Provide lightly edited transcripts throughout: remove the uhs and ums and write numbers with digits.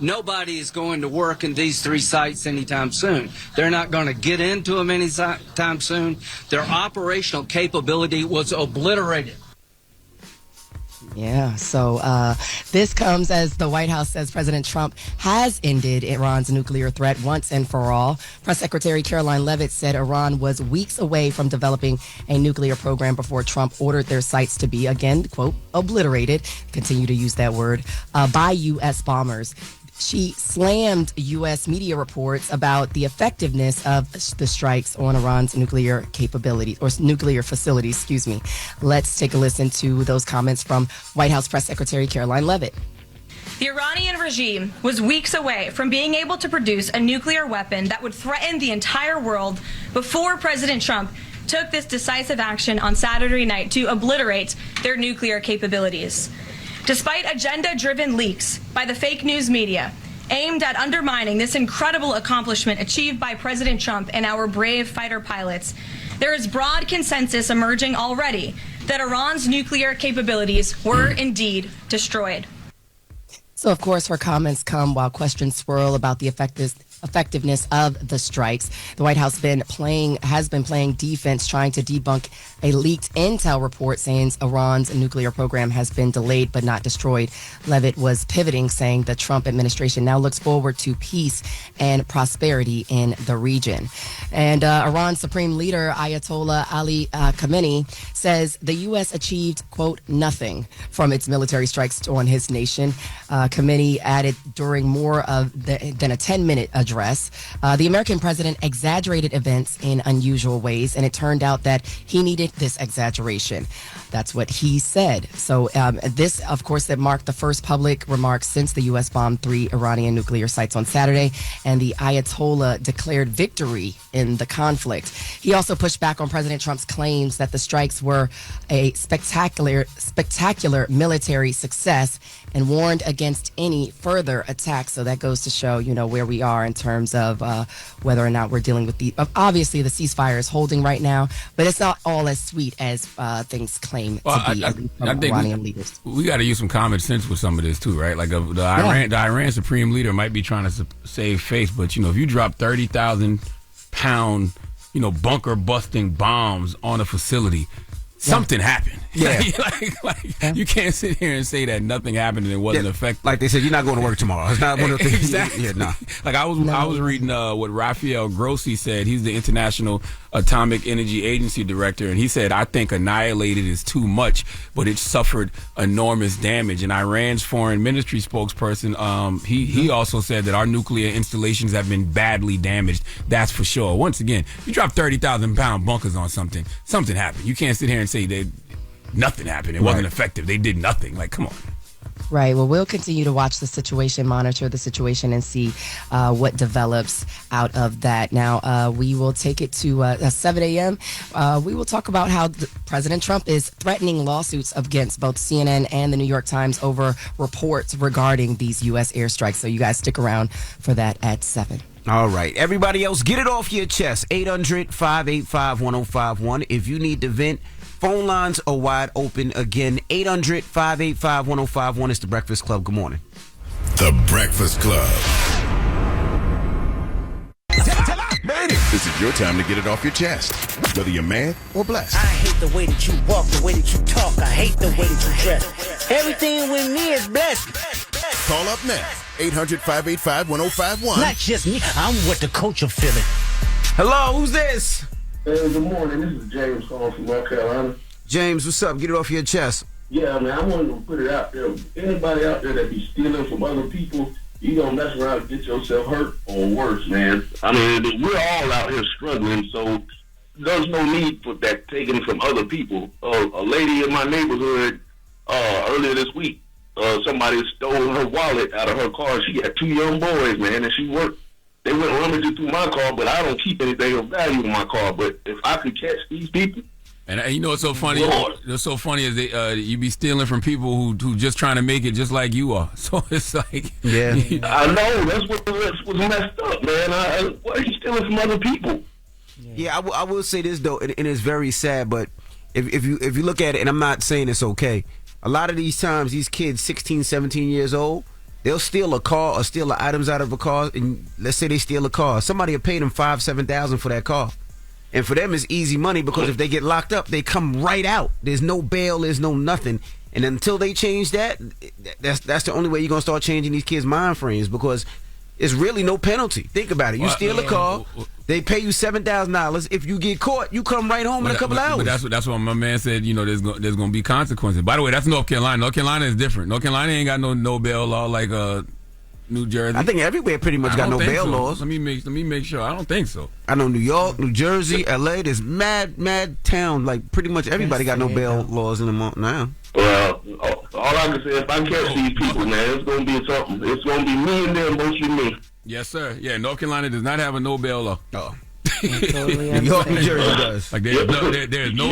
Nobody is going to work in these 3 sites anytime soon. They're not going to get into them anytime soon. Their operational capability was obliterated. Yeah, so this comes as the White House says President Trump has ended Iran's nuclear threat once and for all. Press Secretary Caroline Leavitt said Iran was weeks away from developing a nuclear program before Trump ordered their sites to be, again, quote, obliterated, continue to use that word, by U.S. bombers. She slammed U.S. media reports about the effectiveness of the strikes on Iran's nuclear capabilities, or nuclear facilities, excuse me. Let's take a listen to those comments from White House Press Secretary Caroline Leavitt. The Iranian regime was weeks away from being able to produce a nuclear weapon that would threaten the entire world before President Trump took this decisive action on Saturday night to obliterate their nuclear capabilities. Despite agenda-driven leaks by the fake news media aimed at undermining this incredible accomplishment achieved by President Trump and our brave fighter pilots, there is broad consensus emerging already that Iran's nuclear capabilities were indeed destroyed. So, of course, her comments come while questions swirl about the effectiveness of the strikes. The White House has been playing defense, trying to debunk a leaked intel report saying Iran's nuclear program has been delayed but not destroyed. Leavitt was pivoting, saying the Trump administration now looks forward to peace and prosperity in the region. And Iran's Supreme Leader Ayatollah Ali Khamenei says the U.S. achieved, quote, nothing from its military strikes on his nation. Khamenei added during more than a 10-minute address, the American president exaggerated events in unusual ways, and it turned out that he needed this exaggeration. That's what he said. So this, of course, that marked the first public remarks since the U.S. bombed 3 Iranian nuclear sites on Saturday, and the Ayatollah declared victory in the conflict. He also pushed back on President Trump's claims that the strikes were a spectacular military success and warned against any further attacks. So that goes to show, you know, where we are in terms of whether or not we're dealing with obviously the ceasefire is holding right now, but it's not all as sweet as things claim to be. I think Iranian leaders. We got to use some common sense with some of this too, right? Like the Iran Supreme Leader might be trying to save face, but you know, if you drop 30,000-pound, you know, bunker busting bombs on a facility, something happened. Yeah. You can't sit here and say that nothing happened and it wasn't effective. Like they said, you're not going to work tomorrow. It's not one of the things. Exactly. Yeah, nah. Like I was reading what Rafael Grossi said. He's the International Atomic Energy Agency director, and he said, I think annihilated is too much, but it suffered enormous damage. And Iran's foreign ministry spokesperson, he also said that our nuclear installations have been badly damaged. That's for sure. Once again, you drop 30,000-pound bunkers on something happened. You can't sit here and say that nothing happened. It wasn't effective. They did nothing. Like, come on. Right. Well, we'll continue to watch the situation, monitor the situation, and see what develops out of that. Now, we will take it to 7 a.m. We will talk about how President Trump is threatening lawsuits against both CNN and the New York Times over reports regarding these U.S. airstrikes. So you guys stick around for that at 7. All right. Everybody else, get it off your chest. 800-585-1051. If you need to vent, phone lines are wide open. Again, 800-585-1051. It's The Breakfast Club. Good morning. The Breakfast Club. This is your time to get it off your chest, whether you're mad or blessed. I hate the way that you walk, the way that you talk. I hate the way that you dress. Everything with me is blessed. Call up now. 800-585-1051. Not just me. I'm what the culture feeling. Hello, who's this? Hey, good morning. This is James calling from North Carolina. James, what's up? Get it off your chest. Yeah, man, I wanted to put it out there. Anybody out there that be stealing from other people, you gonna mess around and get yourself hurt or worse, man. I mean, we're all out here struggling, so there's no need for that taking from other people. A lady in my neighborhood earlier this week, somebody stole her wallet out of her car. She had 2 young boys, man, and she worked. They went rummaging through my car, but I don't keep anything of value in my car. But if I could catch these people, and you know what's so funny? What's so funny is that you be stealing from people who just trying to make it just like you are. So it's like, yeah, I know that's what's messed up, man. Why are you stealing from other people? Yeah, I will say this though, and it's very sad. But if you look at it, and I'm not saying it's okay, a lot of these times these kids, 16, 17 years old, They'll steal a car or steal the items out of a car, and let's say they steal a car. Somebody will pay them $5,000-$7,000 for that car. And for them, it's easy money because if they get locked up, they come right out. There's no bail, there's no nothing. And until they change that, that's the only way you're going to start changing these kids' mind frames, because it's really no penalty. Think about it. You steal a car, they pay you $7,000. If you get caught, you come right home in a couple hours. But that's what my man said. You know, there's going to be consequences. By the way, that's North Carolina. North Carolina is different. North Carolina ain't got no bail law like New Jersey. I think everywhere pretty much got no bail laws. Let me make sure. I don't think so. I know New York, New Jersey, LA. There's mad town. Like pretty much everybody got no bail laws in them now. Well, all I can say, if I catch these people, man, it's gonna be something. It's gonna be me and them, mostly me. Yes, sir. Yeah, North Carolina does not have a no bail law. Oh. New York, New Jersey does. Like there's no.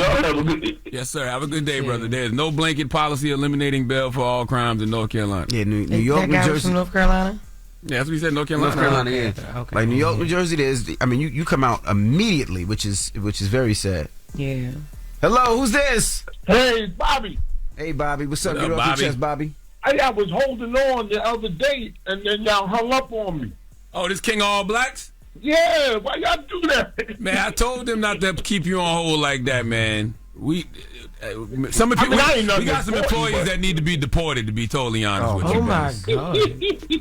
Yes, sir. Have a good day, brother. There's no blanket policy eliminating bail for all crimes in North Carolina. Yeah, New York, New Jersey. From North Carolina. Yeah, that's what he said. North Carolina. North Carolina, yeah. Okay. Like New York, New Jersey, there's. I mean, you come out immediately, which is very sad. Yeah. Hello, who's this? Hey, Bobby. Hey, Bobby. What's up? What up, Get off Bobby? your chest, Bobby. I was holding on the other day, and then y'all hung up on me. Oh, this King of All Blacks? Yeah, why y'all do that? Man, I told them not to keep you on hold like that, man. We got some employees that need to be deported, to be totally honest with you. Oh my God.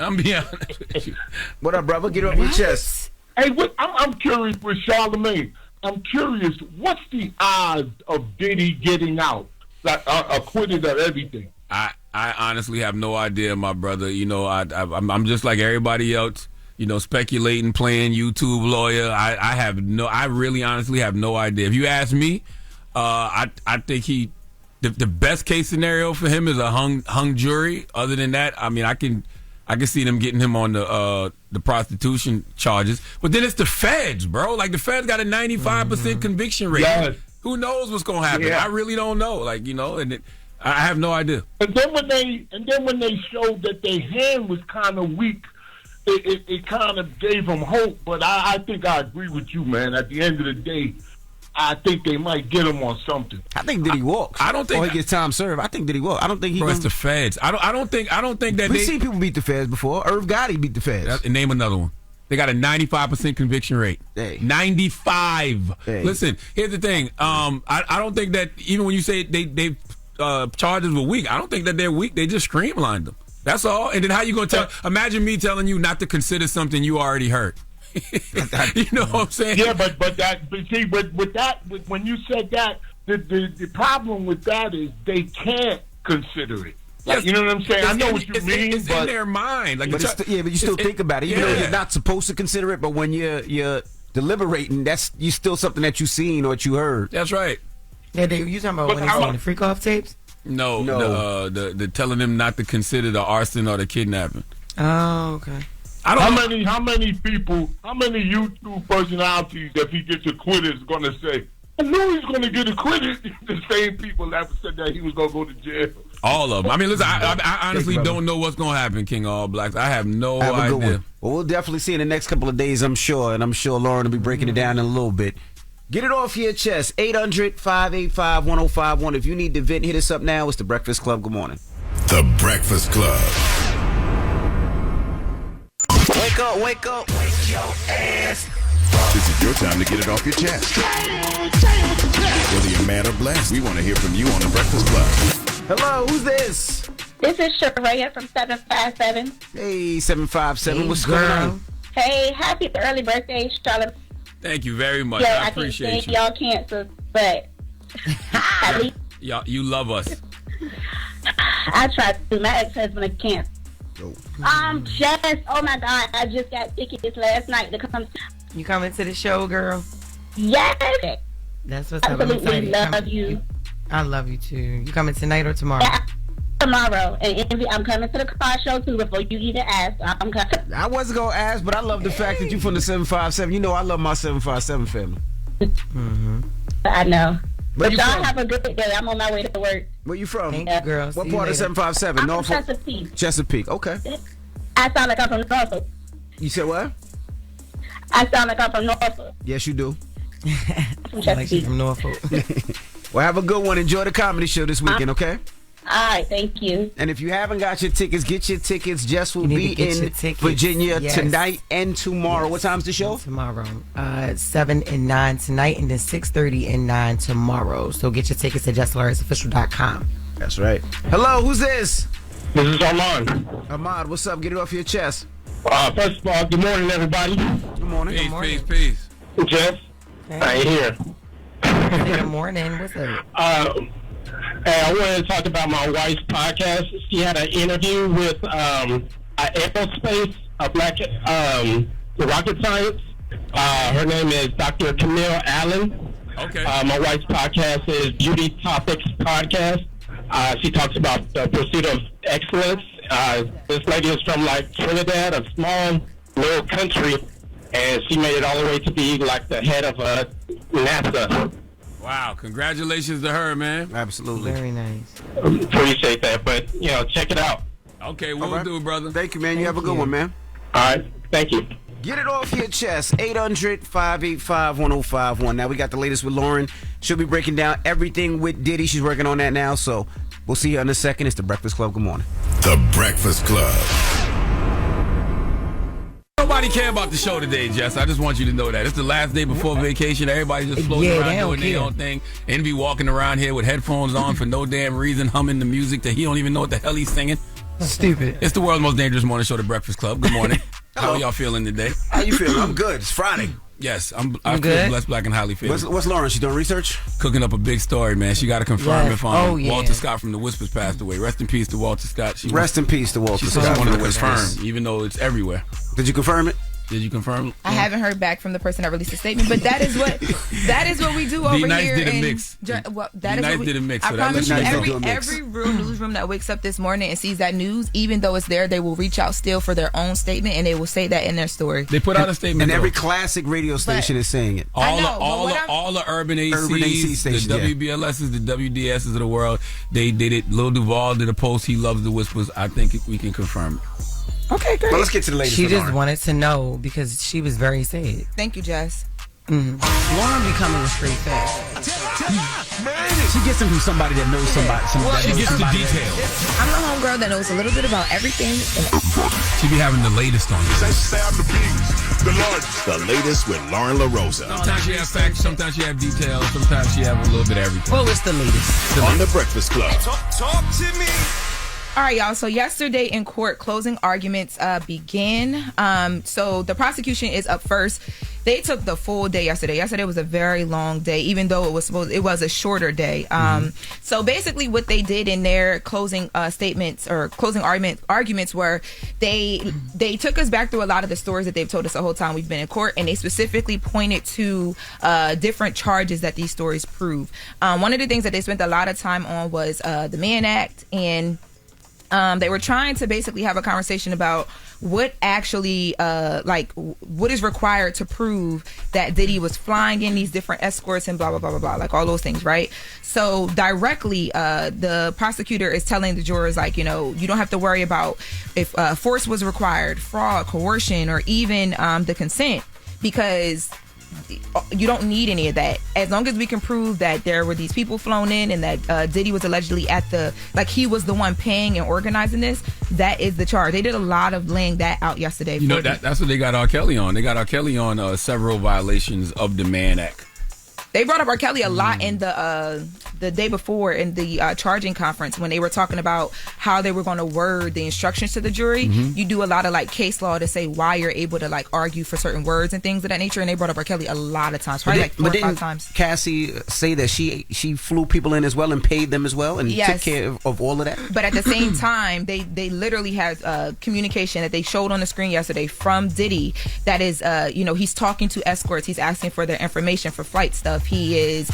I'm being honest with you. What up, brother? Get off your chest. Hey, I'm curious with Charlamagne. I'm curious, what's the odds of Diddy getting out, like acquitted of everything? I honestly have no idea, my brother. You know, I'm just like everybody else. You know, speculating, playing YouTube lawyer. I really honestly have no idea. If you ask me, I think the best case scenario for him is a hung jury. Other than that, I mean, I can see them getting him on the prostitution charges. But then it's the feds, bro. Like the feds got a 95% conviction rate. Yes. Who knows what's gonna happen? Yeah. I really don't know. Like, you know, I have no idea. And then when they showed that their hand was kind of weak, it kind of gave them hope. But I think I agree with you, man. At the end of the day, I think they might get him on something. I think Diddy walks. I don't think he gets time served. I think Diddy walks. I don't think he. Bro, it's the feds. I don't think that We've seen people beat the feds before. Irv Gotti beat the feds. Name another one. They got a 95% conviction rate. Hey. 95. Hey. Listen, here's the thing. I don't think that even when you say they charges were weak, I don't think that they're weak. They just streamlined them. That's all. And then how you gonna tell? Imagine me telling you not to consider something you already heard. You know what I'm saying? Yeah, but when you said that, the problem with that is they can't consider it. Like, you know what I'm saying? I know what you mean. It's but in their mind. Like, but you still think about it. Even though you're not supposed to consider it, but when you're deliberating, that's still something that you seen or that you heard. That's right. Yeah, you talking about when they seen the freak off tapes? No. The telling them not to consider the arson or the kidnapping. Oh, okay. How many YouTube personalities, if he gets acquitted, is going to say, I knew he's going to get acquitted? The same people that said that he was going to go to jail. All of them. I mean, listen, I honestly don't know what's going to happen, King of All Blacks. I have no idea. Well, we'll definitely see in the next couple of days, I'm sure. And I'm sure Loren will be breaking it down in a little bit. Get it off your chest. 800-585-1051. If you need to vent, hit us up now. It's The Breakfast Club. Good morning. The Breakfast Club. Wake up, wake up. Wake your ass. This is your time to get it off your chest. Whether you're mad or blessed, we want to hear from you on The Breakfast Club. Hello, who's this? This is Sharaya from 757. Hey, 757. What's going on? Hey, happy early birthday, Charlotte. Thank you very much. Yo, I appreciate you. Y'all cancer, but at least you love us. I tried to. My ex-husband cancer. Jess, oh my God, I just got tickets last night to come. You coming to the show, girl? Yes. That's what's up. Absolutely love you. I love you too. You coming tonight or tomorrow? Yeah, tomorrow. And I'm coming to the car show too before you even ask. I'm coming. I wasn't going to ask, but I love the fact that you from the 757. You know I love my 757 family. Mm-hmm. I know. But y'all have a good day. I'm on my way to work. Where you from? Thank you, girl. What part of 757? I'm Norfolk? from Chesapeake. Chesapeake. Okay. I sound like I'm from Norfolk. You said what? I sound like I'm from Norfolk. Yes, you do. From like she's from Norfolk. Well, have a good one. Enjoy the comedy show this weekend, okay? All right, thank you. And if you haven't got your tickets, get your tickets. Jess will be in Virginia tonight and tomorrow. What time's the show? Tomorrow. 7 and 9 tonight, and then 6:30 and 9 tomorrow. So get your tickets at JessHilariousOfficial.com. That's right. Hello, who's this? This is Armand. Ahmad, what's up? Get it off your chest. First of all, good morning, everybody. Good morning. Peace. Jess, I ain't here. Good morning. What's up? I wanted to talk about my wife's podcast. She had an interview with aerospace, black rocket science. Her name is Dr. Camille Allen. Okay. My wife's podcast is Beauty Topics Podcast. She talks about the pursuit of excellence. This lady is from like Trinidad, a small little country, and she made it all the way to be like the head of NASA. Wow, congratulations to her, man. Absolutely. Very nice. Appreciate that, but, check it out. Okay, we'll do, brother. Thank you, man. You have a good one, man. All right, thank you. Get it off your chest. 800-585-1051. Now, we got the latest with Loren. She'll be breaking down everything with Diddy. She's working on that now, so we'll see her in a second. It's The Breakfast Club. Good morning. The Breakfast Club. Nobody care about the show today, Jess. I just want you to know that. It's the last day before vacation. Everybody just floating around doing their own thing. And be walking around here with headphones on for no damn reason, humming the music that he don't even know what the hell he's singing. Stupid. It's the world's most dangerous morning show, The Breakfast Club. Good morning. How are y'all feeling today? How you feeling? I'm good. It's Friday. Yes, I feel blessed, black, and highly favored. What's Lauren? She doing research? Cooking up a big story, man. She got to confirm if yeah. Walter Scott from The Whispers passed away. Rest in peace to Walter Scott. Rest in peace to Walter Scott. She wanted to confirm, even though it's everywhere. Did you confirm it? Did you confirm? I haven't heard back from the person that released the statement, but that is what we do over here. Did a mix. Well, that is what we did a mix. I So promise you, every every real newsroom that wakes up this morning and sees that news, even though it's there, they will reach out still for their own statement, and they will say that in their story. They put out a statement, and every classic radio station is saying it. All the urban AC stations, the WBLSs, the WDSs of the world, they did it. Lil Duval did a post. He loves the Whispers. I think we can confirm it. Okay, great. Well, let's get to the latest. She just wanted to know because she was very sad. Thank you, Jess. Lauren be coming with straight facts. She gets them from somebody that knows somebody. She gets the details. I'm the homegirl that knows a little bit about everything. She be having the latest on you. The latest with Lauren LoRosa. Sometimes she have facts, sometimes she have details, sometimes she have a little bit of everything. Well, it's the latest. On The Breakfast Club. Talk to me. All right, y'all. So yesterday in court, closing arguments began. So the prosecution is up first. They took the full day yesterday. Yesterday was a very long day, even though it was a shorter day. So basically, what they did in their closing statements or closing arguments were they took us back through a lot of the stories that they've told us the whole time we've been in court, and they specifically pointed to different charges that these stories prove. One of the things that they spent a lot of time on was the Mann Act, and they were trying to basically have a conversation about what actually, what is required to prove that Diddy was flying in these different escorts and blah, blah, blah, blah, blah, like all those things, right? So directly, the prosecutor is telling the jurors, you don't have to worry about if force was required, fraud, coercion, or even the consent, because you don't need any of that. As long as we can prove that there were these people flown in and that Diddy was allegedly he was the one paying and organizing this, that is the charge. They did a lot of laying that out yesterday. That's what they got R. Kelly on. They got R. Kelly on several violations of the Mann Act. They brought up R. Kelly a lot in the day before in the charging conference when they were talking about how they were going to word the instructions to the jury. You do a lot of case law to say why you're able to argue for certain words and things of that nature, and they brought up R. Kelly a lot of times, probably 4 or 5 times. Cassie say that she flew people in as well and paid them as well and took care of all of that? But at the same time, they literally had communication that they showed on the screen yesterday from Diddy that is, he's talking to escorts, he's asking for their information for flight stuff. He is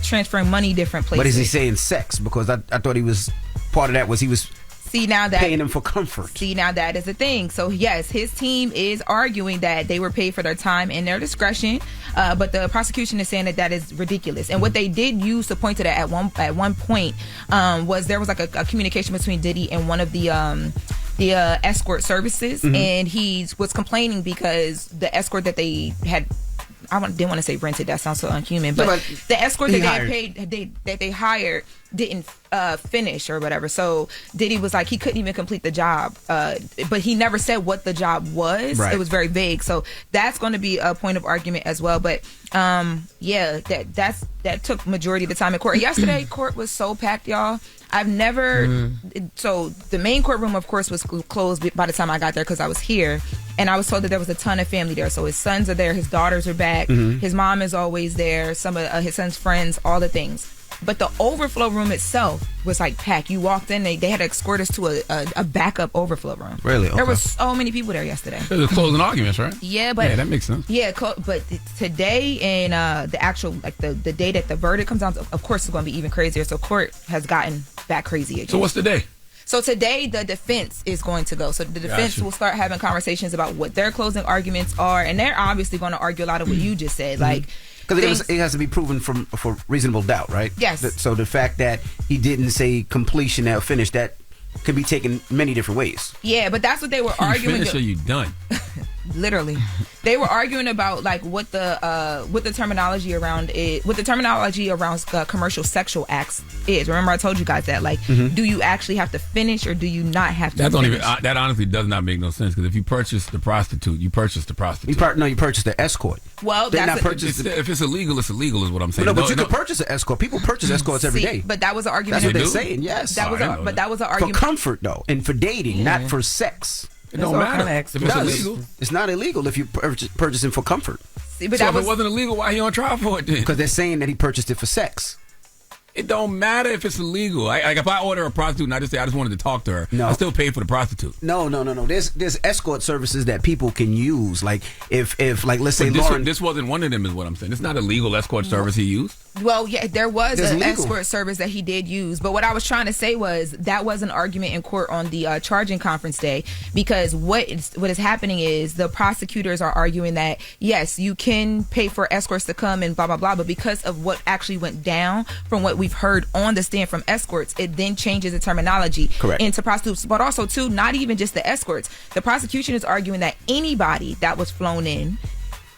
transferring money different places. But is he saying sex? Because I thought he was part of that was he was paying them for comfort. See, now that is the thing. So yes, his team is arguing that they were paid for their time and their discretion, but the prosecution is saying that is ridiculous. And what they did use to point to that at one point was there was a communication between Diddy and one of the escort services, and he was complaining because the escort that they had didn't want to say rented. That sounds so unhuman. But the escort that they hired didn't finish or whatever. So Diddy was like, he couldn't even complete the job. But he never said what the job was. Right. It was very vague. So that's going to be a point of argument as well. But that took majority of the time in court. Yesterday, court was so packed, y'all. I've never. So the main courtroom, of course, was closed by the time I got there because I was here, and I was told that there was a ton of family there. So his sons are there, his daughters are back, his mom is always there, some of his son's friends, all the things. But the overflow room itself was like packed. You walked in, they had to escort us to a backup overflow room. Really? Okay. There was so many people there yesterday. It was closing arguments, right? Yeah, but that makes sense. Yeah, but today and the actual the day that the verdict comes out, of course, it's going to be even crazier. So court has gotten back crazy again. So what's the day? So today the defense is going to go. So the defense will start having conversations about what their closing arguments are, and they're obviously going to argue a lot of what you just said, like. Because it has to be proven for reasonable doubt, right? Yes. So the fact that he didn't say completion or finish, that could be taken many different ways. Yeah, but that's what they were arguing. Finish or you done? Literally, they were arguing about like what the terminology around it, what the terminology around commercial sexual acts is. Remember, I told you guys that. Like, do you actually have to finish or do you not have to? That honestly does not make no sense because if you purchase the prostitute, you purchase the prostitute. You purchase the escort. Well, if it's illegal, it's illegal, is what I'm saying. No, but you can purchase an escort. People purchase escorts every day. But that was an argument. That's what they're saying. Yes, that was an argument for comfort though, and for dating, not for sex. It don't matter if it's illegal. It's not illegal if you purchasing for comfort. See, but so if it wasn't illegal, why he on trial for it then? Because they're saying that he purchased it for sex. It don't matter if it's illegal. Like if I order a prostitute and I just say I just wanted to talk to her, I still pay for the prostitute. No. There's escort services that people can use. Like if like let's say Loren, this wasn't one of them, is what I'm saying. It's not a legal escort service he used. Well, yeah, there was an escort service that he did use, but what I was trying to say was that was an argument in court on the charging conference day, because what is happening is the prosecutors are arguing that yes, you can pay for escorts to come and blah blah blah, but because of what actually went down from what we've heard on the stand from escorts, it then changes the terminology into prostitutes, but also too, not even just the escorts. The prosecution is arguing that anybody that was flown in,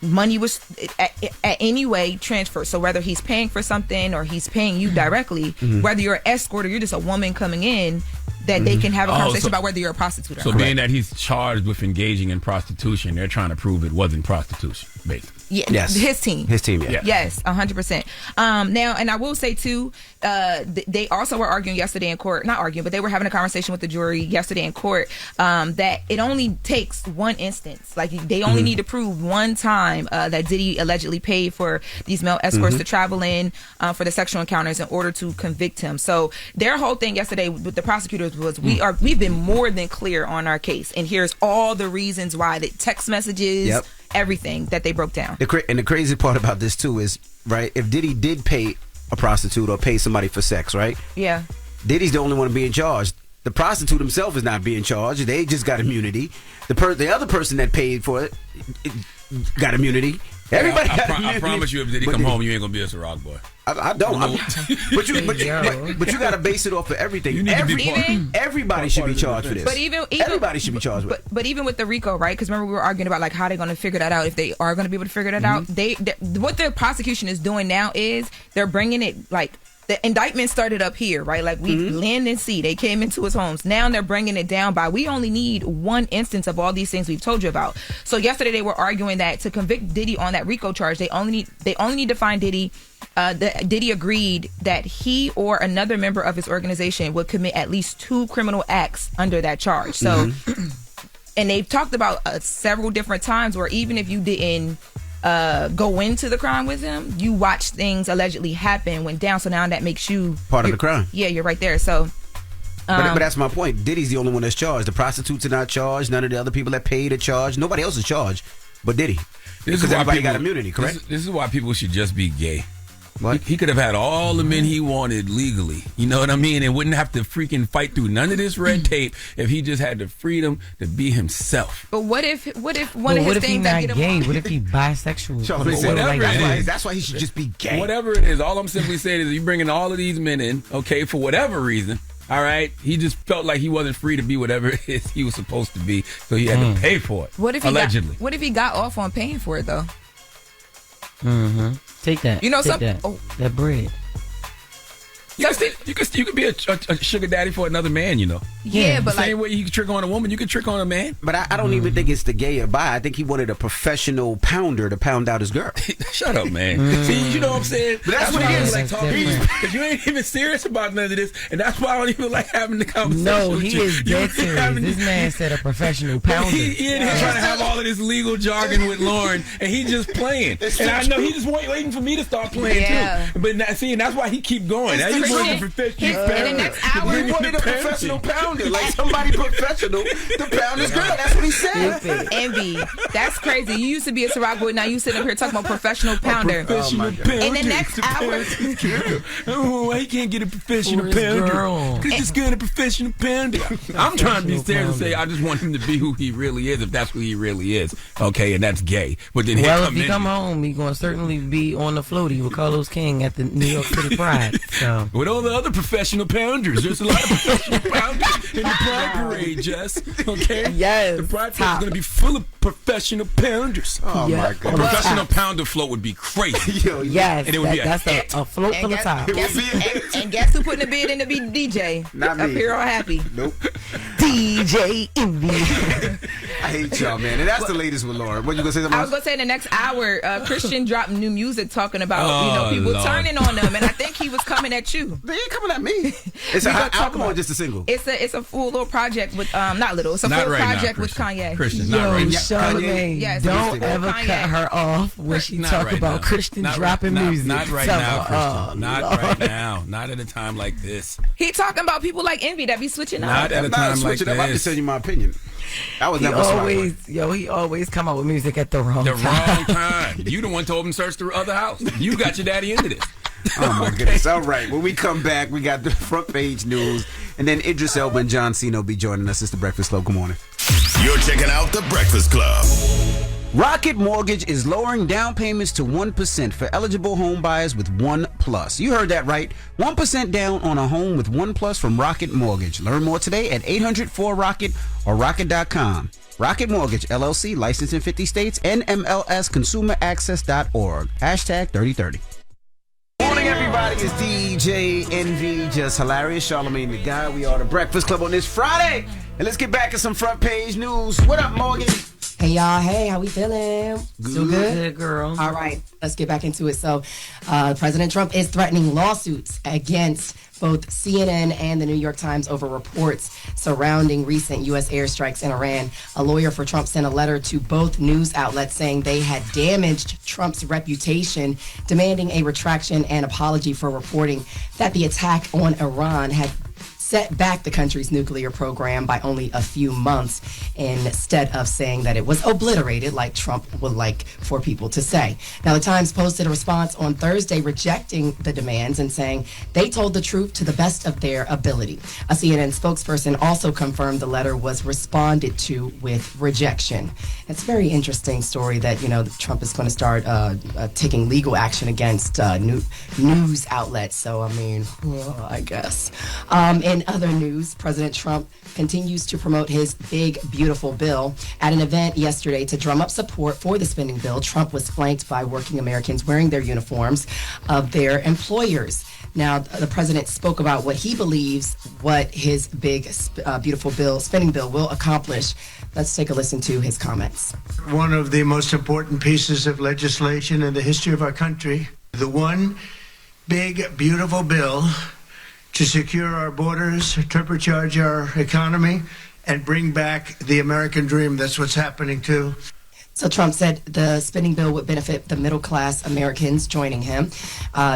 money was at any way transferred. So whether he's paying for something or he's paying you directly, whether you're an escort or you're just a woman coming in, that they can have a conversation about whether you're a prostitute or not. So being that he's charged with engaging in prostitution, they're trying to prove it wasn't prostitution, basically. Yeah, yes. His team, yeah. Yes, 100%. Now, and I will say too, they also were arguing yesterday in court, not arguing, but they were having a conversation with the jury yesterday in court, that it only takes one instance. Like they only need to prove one time that Diddy allegedly paid for these male escorts to travel in for the sexual encounters in order to convict him. So their whole thing yesterday with the prosecutors was we've been more than clear on our case, and here's all the reasons why, the text messages, everything that they broke down. And the crazy part about this too is, right, if Diddy did pay a prostitute or pay somebody for sex, right? Yeah. Diddy's the only one being charged. The prostitute himself is not being charged. They just got immunity. The other person that paid for it got immunity. Everybody got immunity. I promise you, if Diddy come home, you ain't gonna be a Ciroc boy. I don't. But you got to base it off of everything. Everybody should be charged for this. But even everybody should be charged with. But even with the RICO, right? Because remember we were arguing about like how they're going to figure that out. If they are going to be able to figure that out, what the prosecution is doing now is they're bringing it like. The indictment started up here, right? Like we land and see. They came into his homes. Now they're bringing it down by we only need one instance of all these things we've told you about. So yesterday they were arguing that to convict Diddy on that RICO charge, they only need to find Diddy. Diddy agreed that he or another member of his organization would commit at least 2 criminal acts under that charge. So, and they've talked about several different times where even if you didn't go into the crime with him, you watched things allegedly happen, went down, so now that makes you part of the crime. Yeah, you're right there. So but that's my point. Diddy's the only one that's charged. The prostitutes are not charged. None of the other people that paid are charged. Nobody else is charged but Diddy. Because everybody got immunity, correct? This is why people should just be gay. What? He could have had all the men he wanted legally. You know what I mean? And wouldn't have to freaking fight through none of this red tape if he just had the freedom to be himself. But what if one of his things that get him gay? What if he bisexual? Whatever it is. That's why he should just be gay. Whatever it is, all I'm simply saying is you bringing all of these men in, okay, for whatever reason. All right, he just felt like he wasn't free to be whatever it is he was supposed to be, so he had to pay for it. What if allegedly? What if he got off on paying for it though? Mm-hmm. Take that. You know Take something? That. Oh. That bread. You could be a sugar daddy for another man, you know. Yeah, but same way you can trick on a woman, you can trick on a man. But I don't even think it's the gay or bi. I think he wanted a professional pounder to pound out his girl. Shut up, man. See, you know what I'm saying? But that's what it is. Like talking because you ain't even serious about none of this, and that's why I don't even like having the conversation. No, with he you. is dead serious. This man said a professional pounder. He in here trying to have all of this legal jargon with Loren, and he just playing. And I know he just waiting for me to start playing too. But and that's why he keep going. Now he's wanting to professional. In the next hour, he wanted a professional pounder, like somebody professional to pound his girl. That's what he said. Envy. That's crazy. You used to be a Ciroc boy. Now you sitting up here talking about professional pounder. Professional pounder. In the next hour. Oh, why he can't get a professional pounder? Because he's getting a professional pounder. I'm trying to be serious and say I just want him to be who he really is, if that's who he really is. Okay, and that's gay. But then if he come home, he's going to certainly be on the floaty with Carlos King at the New York City Pride. So. With all the other professional pounders, there's a lot of professional pounders in the Pride Parade, Jess. Okay? Yes. The Pride Parade is going to be full of professional pounders. Oh, my God. A professional pounder float would be crazy. Yes, and it would be that's a float full of top. And guess who putting the bid in to be DJ? Not Up me. here all happy. Nope. DJ Envy. I hate y'all, man. And that's the latest with Loren. What you going to say something I was else? going to say in the next hour, Christian dropped new music talking about people turning on them, and I think he was coming at you. They ain't coming at me. It's a hot album or just a single? It's a full little project with not little. It's a Not full right now, project with Christian. Kanye. Christian, not right now. Charlamagne, Yes, don't ever Kanye. cut her off when she Not talk right about now. Christian Not dropping right, music. Not right Tell now, her, Christian. Not Lord. right now. Not at a time like this. He talking about people like Envy that be switching up. Not at a I'm not time like switching up. I'm just this. telling you my opinion. I was He never smart. he always come out with music at the wrong The time. wrong time. You the one told him to search the other house. You got your daddy into this. Oh, my goodness. All right. When we come back, we got the front page news. And then Idris, Elba, and John Cena will be joining us. It's the Breakfast Club. Good morning. You're checking out The Breakfast Club. Rocket Mortgage is lowering down payments to 1% for eligible home buyers with One Plus. You heard that right. 1% down on a home with One Plus from Rocket Mortgage. Learn more today at 800-4ROCKET or rocket.com. Rocket Mortgage, LLC, licensed in 50 states, NMLS, consumeraccess.org. Hashtag 3030. Morning, everybody. It's DJ Envy, Jess Hilarious, Charlamagne the Guy. We are the Breakfast Club on this Friday. And let's get back to some front page news. What up, Morgan? Hey y'all, hey, how we feeling? Still good? Good, girl. All right, let's get back into it. So, President Trump is threatening lawsuits against both CNN and the New York Times over reports surrounding recent U.S. airstrikes in Iran. A lawyer for Trump sent a letter to both news outlets saying they had damaged Trump's reputation, demanding a retraction and apology for reporting that the attack on Iran had set back the country's nuclear program by only a few months instead of saying that it was obliterated like Trump would like for people to say. Now, the Times posted a response on Thursday rejecting the demands and saying they told the truth to the best of their ability. A CNN spokesperson also confirmed the letter was responded to with rejection. It's a very interesting story that, Trump is going to start taking legal action against news outlets. So, I guess. In other news, President Trump continues to promote his big, beautiful bill. At an event yesterday to drum up support for the spending bill, Trump was flanked by working Americans wearing their uniforms of their employers. Now, the president spoke about what he believes what his big, beautiful bill, spending bill, will accomplish. Let's take a listen to his comments. One of the most important pieces of legislation in the history of our country, the one big, beautiful bill to secure our borders, turbocharge our economy, and bring back the American dream. That's what's happening, too. So Trump said the spending bill would benefit the middle-class Americans joining him.